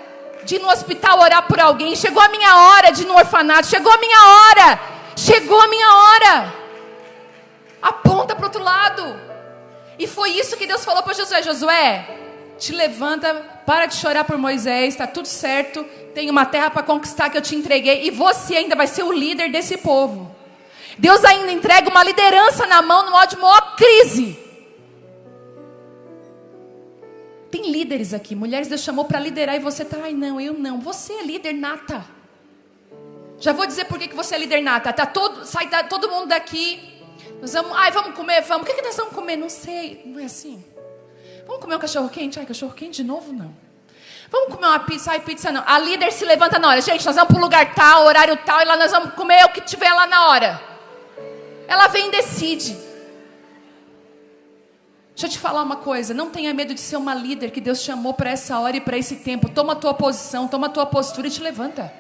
de ir no hospital orar por alguém. Chegou a minha hora de ir no orfanato. Chegou a minha hora. Chegou a minha hora. Aponta para o outro lado. E foi isso que Deus falou para Josué. Josué, te levanta, para de chorar por Moisés, está tudo certo. Tem uma terra para conquistar que eu te entreguei. E você ainda vai ser o líder desse povo. Deus ainda entrega uma liderança na mão no modo de maior crise. Tem líderes aqui, mulheres Deus chamou para liderar e você está: ai não, eu não. Você é líder nata. Já vou dizer por que você é líder nata. Sai todo mundo daqui. Nós vamos, vamos comer, vamos. O que nós vamos comer? Não sei, não é assim. Vamos comer um cachorro quente? Ai, cachorro quente de novo? Não. Vamos comer uma pizza? Ai, pizza não. A líder se levanta na hora. Gente, nós vamos para um lugar tal, horário tal, e lá nós vamos comer o que tiver lá na hora. Ela vem e decide. Deixa eu te falar uma coisa. Não tenha medo de ser uma líder que Deus chamou para essa hora e para esse tempo. Toma a tua posição, toma a tua postura e te levanta.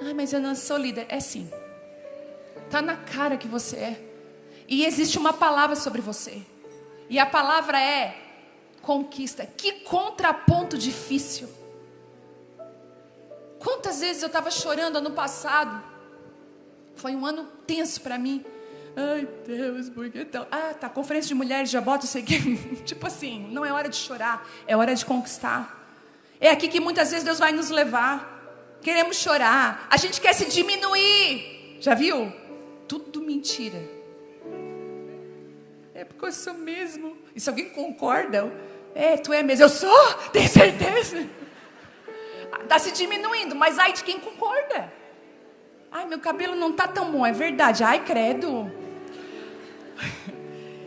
Ai, mas eu não sou líder. É sim. Está na cara que você é. E existe uma palavra sobre você. E a palavra é conquista. Que contraponto difícil. Quantas vezes eu estava chorando ano passado. Foi um ano tenso para mim. Ai Deus, por que tal? Ah, tá, conferência de mulheres, já bota isso aqui. Tipo assim, não é hora de chorar, é hora de conquistar. É aqui que muitas vezes Deus vai nos levar. Queremos chorar, a gente quer se diminuir. Já viu? Tudo mentira. É porque eu sou mesmo. E se alguém concorda, tu é mesmo. Eu sou, tem certeza? Está se diminuindo, mas ai de quem concorda. Ai, meu cabelo não está tão bom, é verdade. Ai, credo.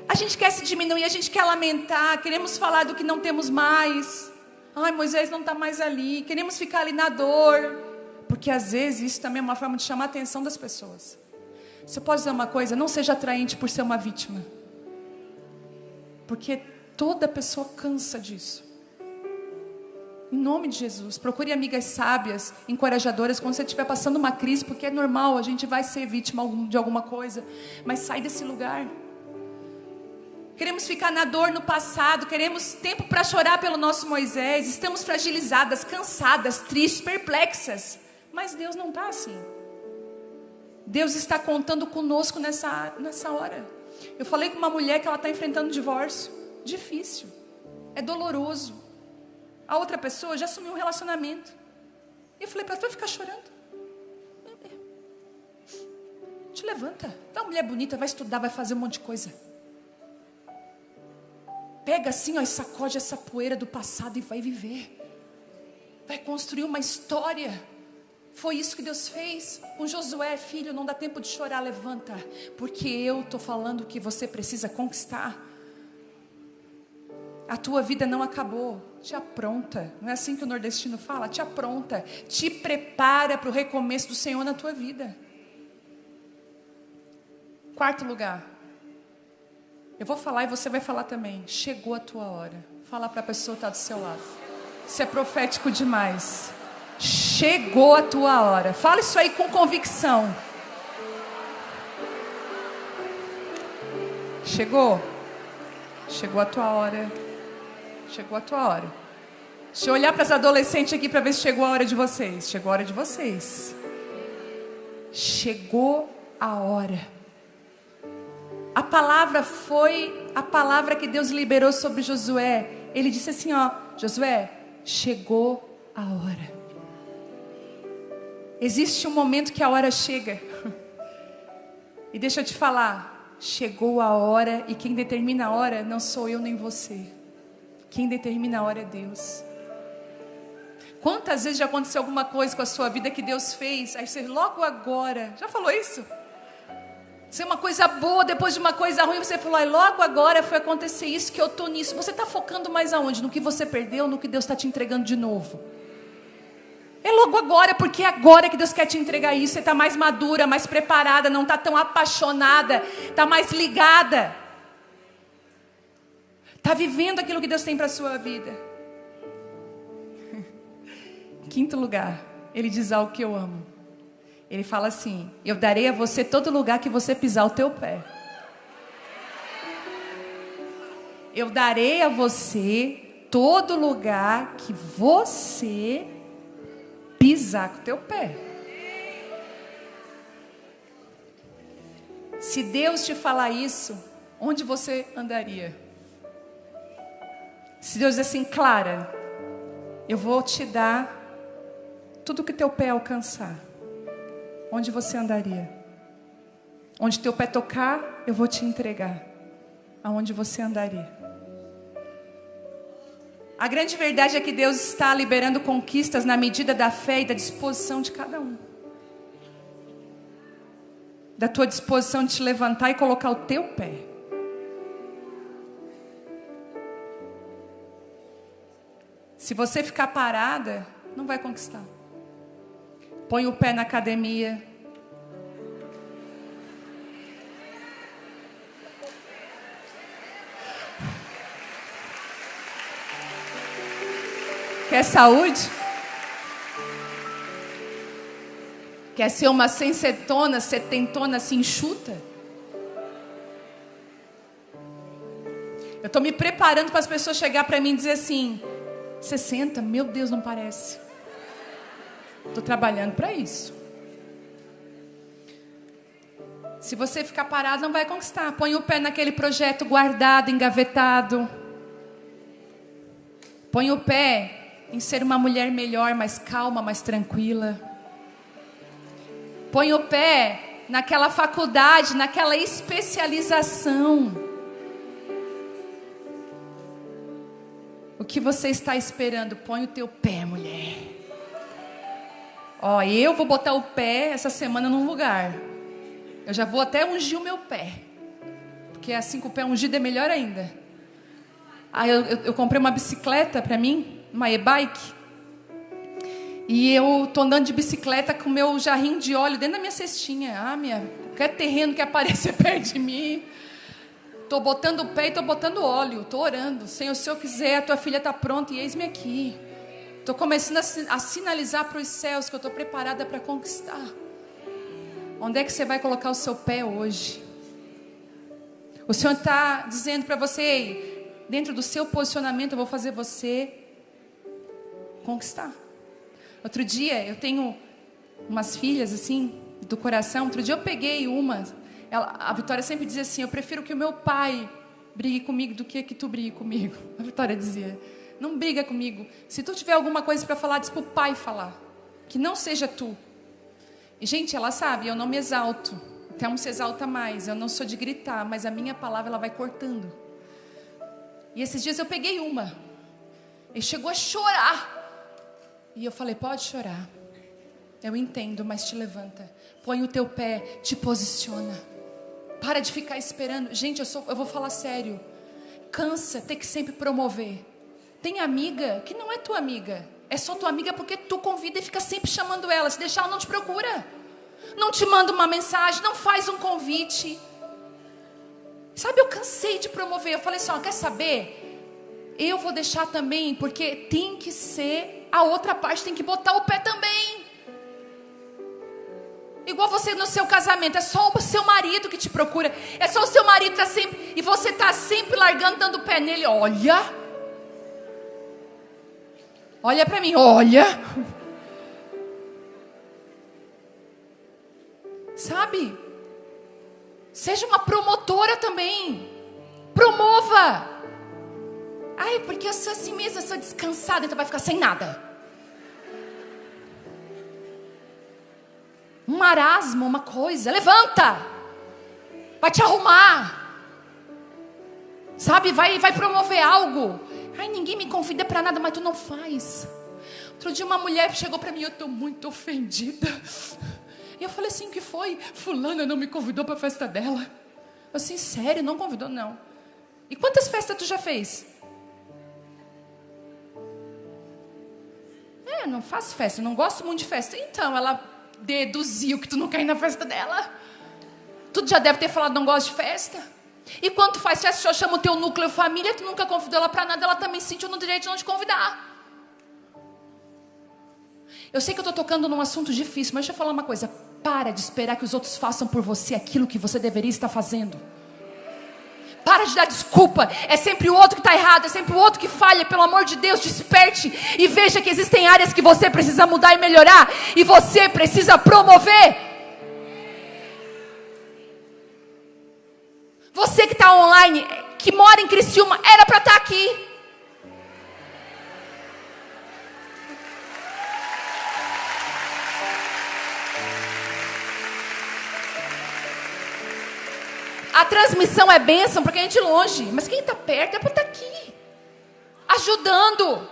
A gente quer se diminuir, a gente quer lamentar, queremos falar do que não temos mais. Ai, Moisés não está mais ali. Queremos ficar ali na dor. Porque às vezes isso também é uma forma de chamar a atenção das pessoas. Se eu posso dizer uma coisa, não seja atraente por ser uma vítima. Porque toda pessoa cansa disso. Em nome de Jesus, procure amigas sábias, encorajadoras, quando você estiver passando uma crise, porque é normal, a gente vai ser vítima de alguma coisa, mas sai desse lugar. Queremos ficar na dor no passado, queremos tempo para chorar pelo nosso Moisés, estamos fragilizadas, cansadas, tristes, perplexas, mas Deus não está assim. Deus está contando conosco nessa hora. Eu falei com uma mulher que ela está enfrentando divórcio, difícil, é doloroso. A outra pessoa já assumiu um relacionamento. E eu falei para ela, tu vai ficar chorando? Te levanta. Tá uma mulher bonita, vai estudar, vai fazer um monte de coisa. Pega assim, ó, e sacode essa poeira do passado e vai viver. Vai construir uma história. Foi isso que Deus fez com Josué, filho, não dá tempo de chorar, levanta. Porque eu estou falando que você precisa conquistar. A tua vida não acabou, te apronta. Não é assim que o nordestino fala? Te apronta, te prepara para o recomeço do Senhor na tua vida. Quarto lugar, eu vou falar e você vai falar também. Chegou a tua hora. Fala para a pessoa que está do seu lado. Isso é profético demais. Chegou a tua hora. Fala isso aí com convicção. Chegou a tua hora. Chegou a tua hora. Deixa eu olhar para as adolescentes aqui para ver se chegou a hora de vocês. Chegou a hora de vocês. Chegou a hora. A palavra foi a palavra que Deus liberou sobre Josué. Ele disse assim, ó, Josué, chegou a hora. Existe um momento que a hora chega. E deixa eu te falar, chegou a hora, e quem determina a hora não sou eu nem você. Quem determina a hora é Deus. Quantas vezes já aconteceu alguma coisa com a sua vida que Deus fez, aí você logo agora, já falou isso? Isso é uma coisa boa, depois de uma coisa ruim, você falou, ai, logo agora foi acontecer isso, que eu estou nisso. Você está focando mais aonde? No que você perdeu, no que Deus está te entregando de novo? É logo agora, porque é agora que Deus quer te entregar isso. Você está mais madura, mais preparada, não está tão apaixonada, está mais ligada. Está vivendo aquilo que Deus tem para a sua vida. Quinto lugar, ele diz algo que eu amo. Ele fala assim, eu darei a você todo lugar que você pisar o teu pé. Eu darei a você todo lugar que você pisar com o teu pé. Se Deus te falar isso, onde você andaria? Se Deus diz assim, Clara, eu vou te dar tudo que teu pé alcançar, onde você andaria? Onde teu pé tocar, eu vou te entregar. Aonde você andaria? A grande verdade é que Deus está liberando conquistas na medida da fé e da disposição de cada um. Da tua disposição de te levantar e colocar o teu pé. Se você ficar parada, não vai conquistar. Põe o pé na academia. Quer saúde? Quer ser uma sensatona, setentona, assim, enxuta? Eu estou me preparando para as pessoas chegar para mim e dizer assim, 60, meu Deus, não parece. Estou trabalhando para isso. Se você ficar parado, não vai conquistar. Põe o pé naquele projeto guardado, engavetado. Põe o pé em ser uma mulher melhor, mais calma, mais tranquila. Põe o pé naquela faculdade, naquela especialização. O que você está esperando? Põe o teu pé, mulher. Ó, eu vou botar o pé essa semana num lugar. Eu já vou até ungir o meu pé. Porque assim com o pé ungido é melhor ainda. Aí eu comprei uma bicicleta pra mim, uma e-bike. E eu tô andando de bicicleta com o meu jarrinho de óleo dentro da minha cestinha. Qualquer terreno que aparecer perto de mim. Tô botando o pé e tô botando óleo. Tô orando. Senhor, se eu quiser, a tua filha tá pronta e eis-me aqui. Tô começando a sinalizar para os céus que eu tô preparada para conquistar. Onde é que você vai colocar o seu pé hoje? O Senhor está dizendo para você, ei, dentro do seu posicionamento eu vou fazer você conquistar. Outro dia, eu tenho umas filhas assim, do coração. Outro dia eu peguei uma. A Vitória sempre dizia assim, eu prefiro que o meu pai brigue comigo do que tu brigue comigo. A Vitória dizia, não briga comigo. Se tu tiver alguma coisa para falar, diz para o pai falar. Que não seja tu. E gente, ela sabe, eu não me exalto. Até um se exalta mais. Eu não sou de gritar, mas a minha palavra ela vai cortando. E esses dias eu peguei uma. E chegou a chorar. E eu falei, pode chorar. Eu entendo, mas te levanta. Põe o teu pé, te posiciona. Para de ficar esperando. Gente, eu vou falar sério. Cansa ter que sempre promover. Tem amiga que não é tua amiga. É só tua amiga porque tu convida e fica sempre chamando ela. Se deixar, ela não te procura. Não te manda uma mensagem, não faz um convite. Sabe, eu cansei de promover. Eu falei assim, ó, quer saber? Eu vou deixar também, porque tem que ser, a outra parte tem que botar o pé também. Igual você no seu casamento, é só o seu marido que te procura. É só o seu marido que tá sempre, e você tá sempre largando, dando o pé nele. Olha pra mim, olha. Sabe? Seja uma promotora também. Promova. Ai, porque eu sou assim mesmo, eu sou descansada, então vai ficar sem nada. Um marasmo, uma coisa. Levanta. Vai te arrumar. Sabe? Vai promover algo. Ai, ninguém me convida para nada, mas tu não faz. Outro dia uma mulher chegou para mim, eu estou muito ofendida. E eu falei assim, o que foi? Fulana não me convidou para a festa dela. Eu assim, sério, não convidou? Não. E quantas festas tu já fez? Não faço festa, não gosto muito de festa. Então, ela deduziu que tu não quer ir na festa dela. Tu já deve ter falado não gosto de festa. E quando tu faz festa, só chama o teu núcleo família, tu nunca convidou ela para nada, ela também se sentiu no direito de não te convidar. Eu sei que eu estou tocando num assunto difícil, mas deixa eu falar uma coisa. Para de esperar que os outros façam por você aquilo que você deveria estar fazendo. Para de dar desculpa. É sempre o outro que está errado, é sempre o outro que falha. Pelo amor de Deus, desperte e veja que existem áreas que você precisa mudar e melhorar. E você precisa promover. Você que está online, que mora em Criciúma, era para estar aqui. A transmissão é bênção porque a gente é longe. Mas quem está perto é para estar aqui. Ajudando.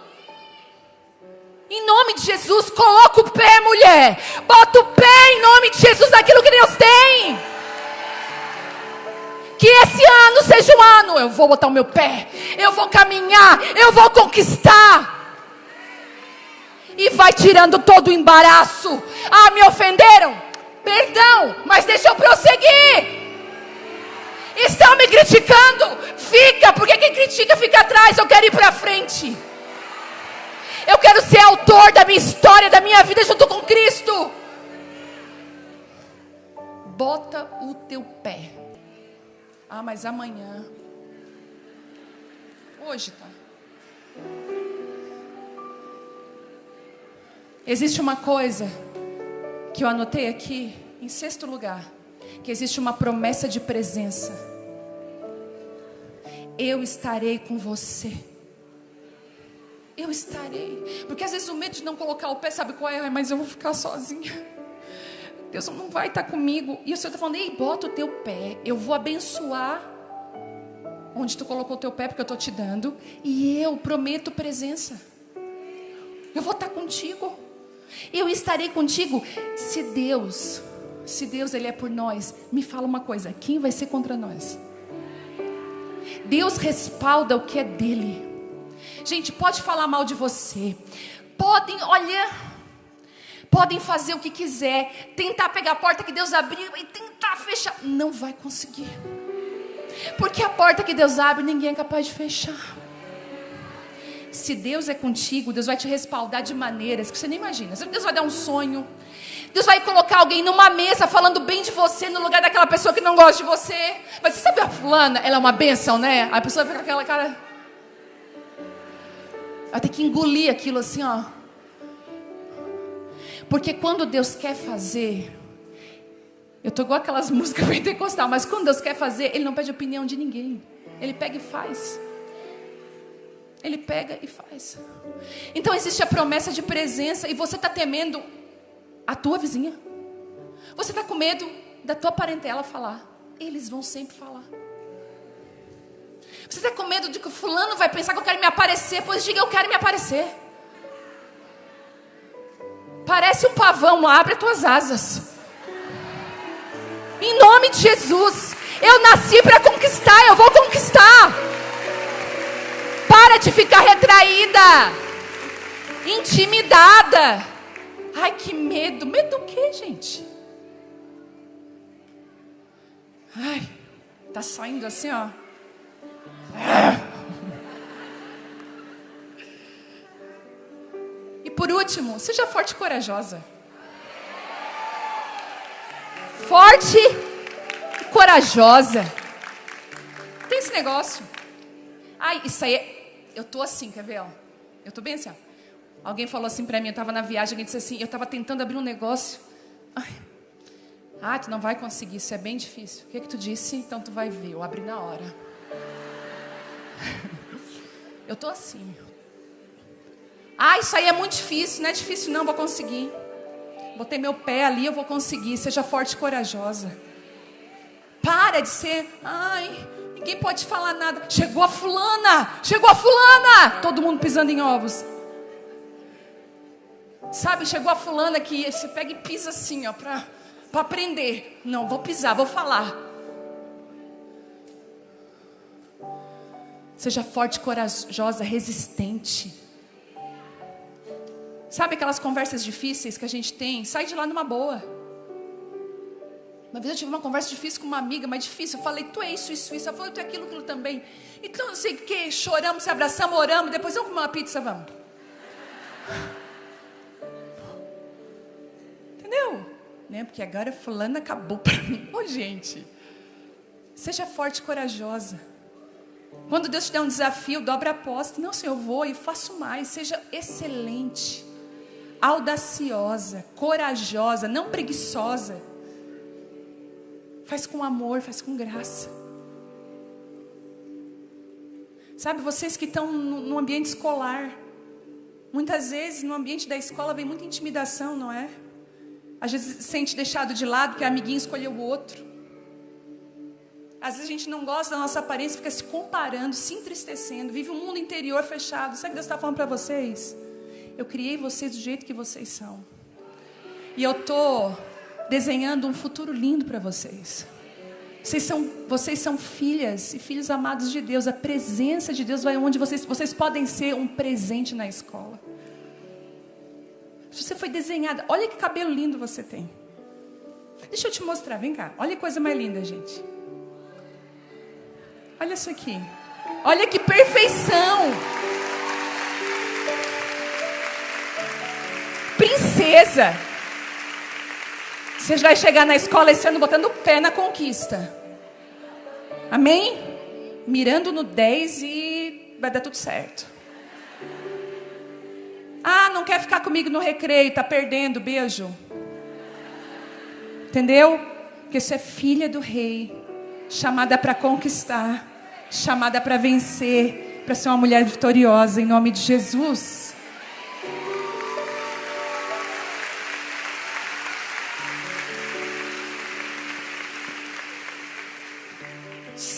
Em nome de Jesus, coloca o pé, mulher. Bota o pé em nome de Jesus naquilo que Deus tem. Que esse ano seja um ano. Eu vou botar o meu pé. Eu vou caminhar. Eu vou conquistar. E vai tirando todo o embaraço. Ah, me ofenderam? Perdão, mas deixa eu prosseguir. Estão me criticando? Fica, porque quem critica fica atrás. Eu quero ir para frente. Eu quero ser autor da minha história, da minha vida junto com Cristo. Bota o teu pé. Ah, mas amanhã. Hoje tá. Existe uma coisa que eu anotei aqui, em 6º lugar. Que existe uma promessa de presença. Eu estarei com você. Eu estarei. Porque às vezes o medo de não colocar o pé, sabe qual é? Mas eu vou ficar sozinha. Deus não vai estar comigo. E o Senhor está falando, ei, bota o teu pé. Eu vou abençoar. onde tu colocou o teu pé, porque eu estou te dando. E eu prometo presença. Eu vou estar contigo. Eu estarei contigo. Se Deus Ele é por nós, me fala uma coisa: quem vai ser contra nós? Deus respalda o que é dele. Gente, pode falar mal de você, podem fazer o que quiser, tentar pegar a porta que Deus abriu e tentar fechar, não vai conseguir. Porque a porta que Deus abre, ninguém é capaz de fechar. Se Deus é contigo, Deus vai te respaldar de maneiras que você nem imagina. Deus vai dar um sonho, Deus vai colocar alguém numa mesa falando bem de você no lugar daquela pessoa que não gosta de você. Mas você sabe a fulana, ela é uma bênção, né? A pessoa fica com aquela cara, ela tem que engolir aquilo assim, ó. Porque quando Deus quer fazer, eu tô igual aquelas músicas pentecostal, mas quando Deus quer fazer, Ele não pede opinião de ninguém. Ele pega e faz. Ele pega e faz. Então existe a promessa de presença. E você está temendo a tua vizinha. Você está com medo da tua parentela falar. Eles vão sempre falar. Você está com medo de que o fulano vai pensar que eu quero me aparecer. Pois diga, eu quero me aparecer. Parece um pavão, abre as tuas asas. Em nome de Jesus. Eu nasci para conquistar, eu vou conquistar. Para de ficar retraída, intimidada. Ai, que medo. Medo do quê, gente? Ai, tá saindo assim, ó. E por último, seja forte e corajosa. Forte e corajosa. Tem esse negócio. Ai, isso aí é... Eu tô assim, quer ver, ó? Eu tô bem assim, ó. Alguém falou assim pra mim, eu tava na viagem, alguém disse assim, eu tava tentando abrir um negócio. Ai, tu não vai conseguir, isso é bem difícil. O que tu disse? Então tu vai ver, eu abri na hora. Eu tô assim. Ah, isso aí é muito difícil, não é difícil não, vou conseguir. Botei meu pé ali, eu vou conseguir. Seja forte e corajosa. Para de ser, ai, ninguém pode falar nada. Chegou a fulana, chegou a fulana. Todo mundo pisando em ovos. Sabe, chegou a fulana que você pega e pisa assim, ó, para aprender. Não, vou pisar, vou falar. Seja forte, corajosa, resistente. Sabe aquelas conversas difíceis que a gente tem? Sai de lá numa boa. Uma vez eu tive uma conversa difícil com uma amiga, mas difícil. Eu falei, tu é isso, isso, isso. Eu falei, tu é aquilo, aquilo também. Então não sei o que, choramos, se abraçamos, oramos. Depois vamos comer uma pizza, vamos. Entendeu? Né? Porque agora fulano acabou pra mim. Ô, gente, seja forte e corajosa. Quando Deus te der um desafio, dobra a aposta. Não, Senhor, eu vou e faço mais. Seja excelente, audaciosa, corajosa, não preguiçosa. Faz com amor, faz com graça. Sabe, vocês que estão no ambiente escolar, muitas vezes no ambiente da escola vem muita intimidação, não é? Às vezes se sente deixado de lado, porque a amiguinha escolheu o outro. Às vezes a gente não gosta da nossa aparência, fica se comparando, se entristecendo, vive um mundo interior fechado. Sabe o que Deus está falando para vocês? Eu criei vocês do jeito que vocês são. E eu estou desenhando um futuro lindo para vocês. Vocês são filhas e filhos amados de Deus. A presença de Deus vai onde vocês podem ser um presente na escola. Você foi desenhada. Olha que cabelo lindo você tem. Deixa eu te mostrar, vem cá. Olha que coisa mais linda, gente. Olha isso aqui. Olha que perfeição. Princesa. Você vai chegar na escola esse ano botando o pé na conquista. Amém? Mirando no 10 e vai dar tudo certo. Ah, não quer ficar comigo no recreio, tá perdendo, beijo. Entendeu? Porque você é filha do rei, chamada para conquistar, chamada para vencer, para ser uma mulher vitoriosa, em nome de Jesus.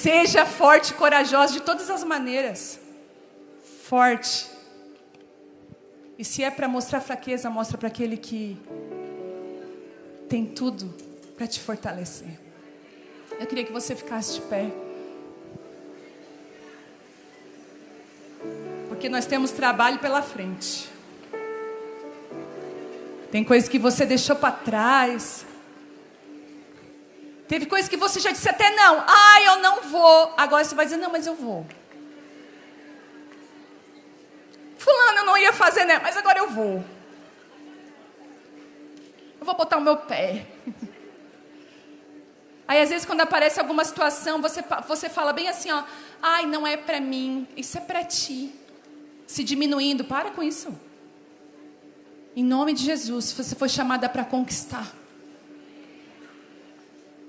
Seja forte e corajosa de todas as maneiras. Forte. E se é para mostrar fraqueza, mostra para aquele que tem tudo para te fortalecer. Eu queria que você ficasse de pé. Porque nós temos trabalho pela frente. Tem coisas que você deixou para trás. Teve coisas que você já disse até não. Eu não vou. Agora você vai dizer, não, mas eu vou. Fulano, eu não ia fazer, né? Mas agora eu vou. Eu vou botar o meu pé. Aí às vezes quando aparece alguma situação, você fala bem assim, ó. Ai, não é para mim. Isso é para ti. Se diminuindo, para com isso. Em nome de Jesus, você foi chamada para conquistar.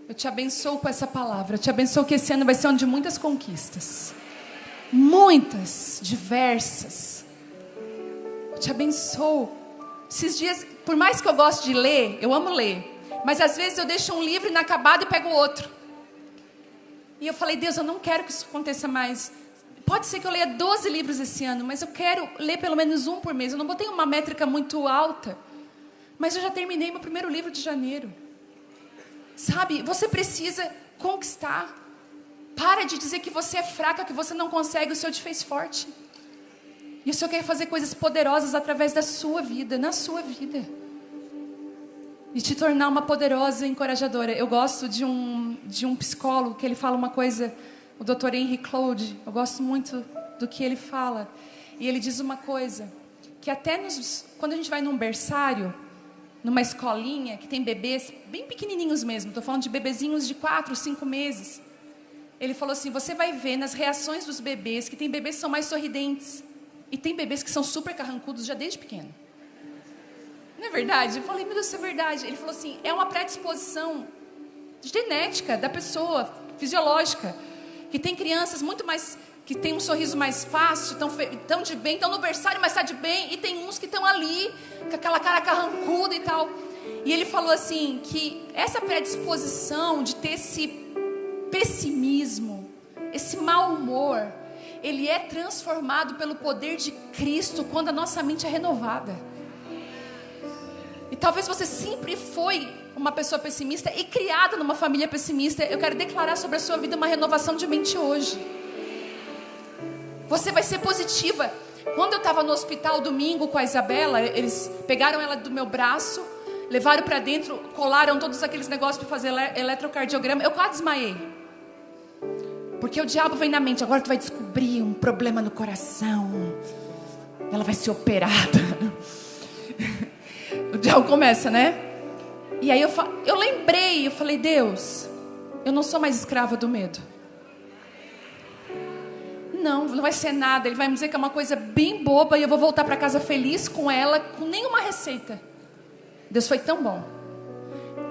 Eu te abençoo com essa palavra. Eu te abençoo que esse ano vai ser um de muitas conquistas. Muitas, diversas. Eu te abençoo. Esses dias, por mais que eu goste de ler, eu amo ler. Mas às vezes eu deixo um livro inacabado e pego outro. E eu falei, Deus, eu não quero que isso aconteça mais. Pode ser que eu leia 12 livros esse ano, mas eu quero ler pelo menos um por mês. Eu não botei uma métrica muito alta, mas eu já terminei meu primeiro livro de janeiro. Sabe, você precisa conquistar. Para de dizer que você é fraca, que você não consegue, o Senhor te fez forte. E o Senhor quer fazer coisas poderosas através da sua vida, na sua vida. E te tornar uma poderosa encorajadora. Eu gosto de um psicólogo que ele fala uma coisa... O Dr. Henry Cloud, eu gosto muito do que ele fala. E ele diz uma coisa, que até quando a gente vai num berçário, numa escolinha, que tem bebês bem pequenininhos mesmo, estou falando de bebezinhos de 4, 5 meses. Ele falou assim, você vai ver nas reações dos bebês, que tem bebês que são mais sorridentes. E tem bebês que são super carrancudos já desde pequeno. Não é verdade? Eu falei, meu Deus, isso é verdade. Ele falou assim, é uma predisposição genética da pessoa, fisiológica. Que tem crianças muito mais, que tem um sorriso mais fácil, estão de bem, estão no berçário, mas está de bem. E tem uns que estão ali, com aquela cara carrancuda e tal. E ele falou assim, que essa predisposição de ter esse pessimismo, esse mau humor, ele é transformado pelo poder de Cristo quando a nossa mente é renovada. E talvez você sempre foi uma pessoa pessimista e criada numa família pessimista. Eu quero declarar sobre a sua vida uma renovação de mente hoje. Você vai ser positiva. Quando eu estava no hospital domingo com a Isabela, eles pegaram ela do meu braço, levaram para dentro, colaram todos aqueles negócios para fazer eletrocardiograma. Eu quase desmaiei. Porque o diabo vem na mente, agora tu vai descobrir um problema no coração. Ela vai ser operada. O diabo começa, né? E aí eu lembrei, eu falei, Deus, eu não sou mais escrava do medo. Não vai ser nada. Ele vai me dizer que é uma coisa bem boba e eu vou voltar para casa feliz com ela, com nenhuma receita. Deus foi tão bom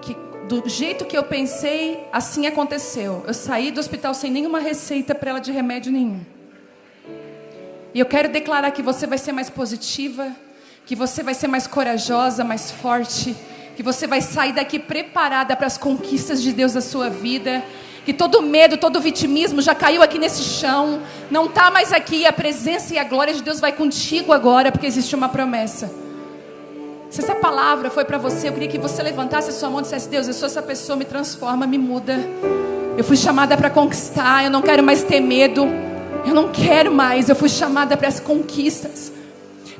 que do jeito que eu pensei, assim aconteceu. Eu saí do hospital sem nenhuma receita para ela de remédio nenhum. E eu quero declarar que você vai ser mais positiva, que você vai ser mais corajosa, mais forte, que você vai sair daqui preparada para as conquistas de Deus na sua vida, que todo medo, todo vitimismo já caiu aqui nesse chão, não está mais aqui, a presença e a glória de Deus vai contigo agora, porque existe uma promessa. Se essa palavra foi para você, eu queria que você levantasse a sua mão e dissesse, Deus, eu sou essa pessoa, me transforma, me muda, eu fui chamada para conquistar, eu não quero mais ter medo, eu não quero mais, eu fui chamada para as conquistas,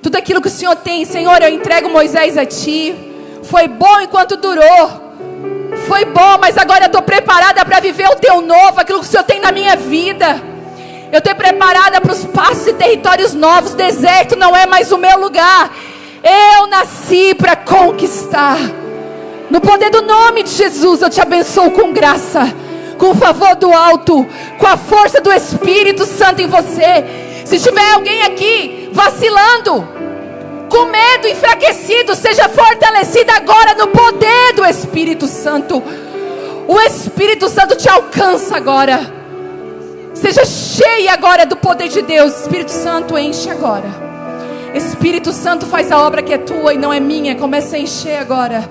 tudo aquilo que o Senhor tem, Senhor, eu entrego Moisés a Ti. Foi bom enquanto durou. Foi bom, mas agora eu estou preparada para viver o Teu novo, aquilo que o Senhor tem na minha vida. Eu estou preparada para os passos e territórios novos. Deserto não é mais o meu lugar. Eu nasci para conquistar. No poder do nome de Jesus, eu te abençoo com graça, com o favor do alto, com a força do Espírito Santo em você. Se tiver alguém aqui vacilando, com medo, enfraquecido, seja fortalecida agora no poder do Espírito Santo. O Espírito Santo te alcança agora. Seja cheia agora do poder de Deus. Espírito Santo, enche agora. Espírito Santo, faz a obra que é tua e não é minha. Começa a encher agora.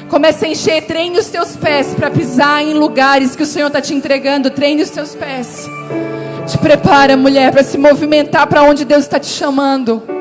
Comece a encher, treine os teus pés para pisar em lugares que o Senhor está te entregando. Treine os teus pés. Te prepara, mulher, para se movimentar para onde Deus está te chamando.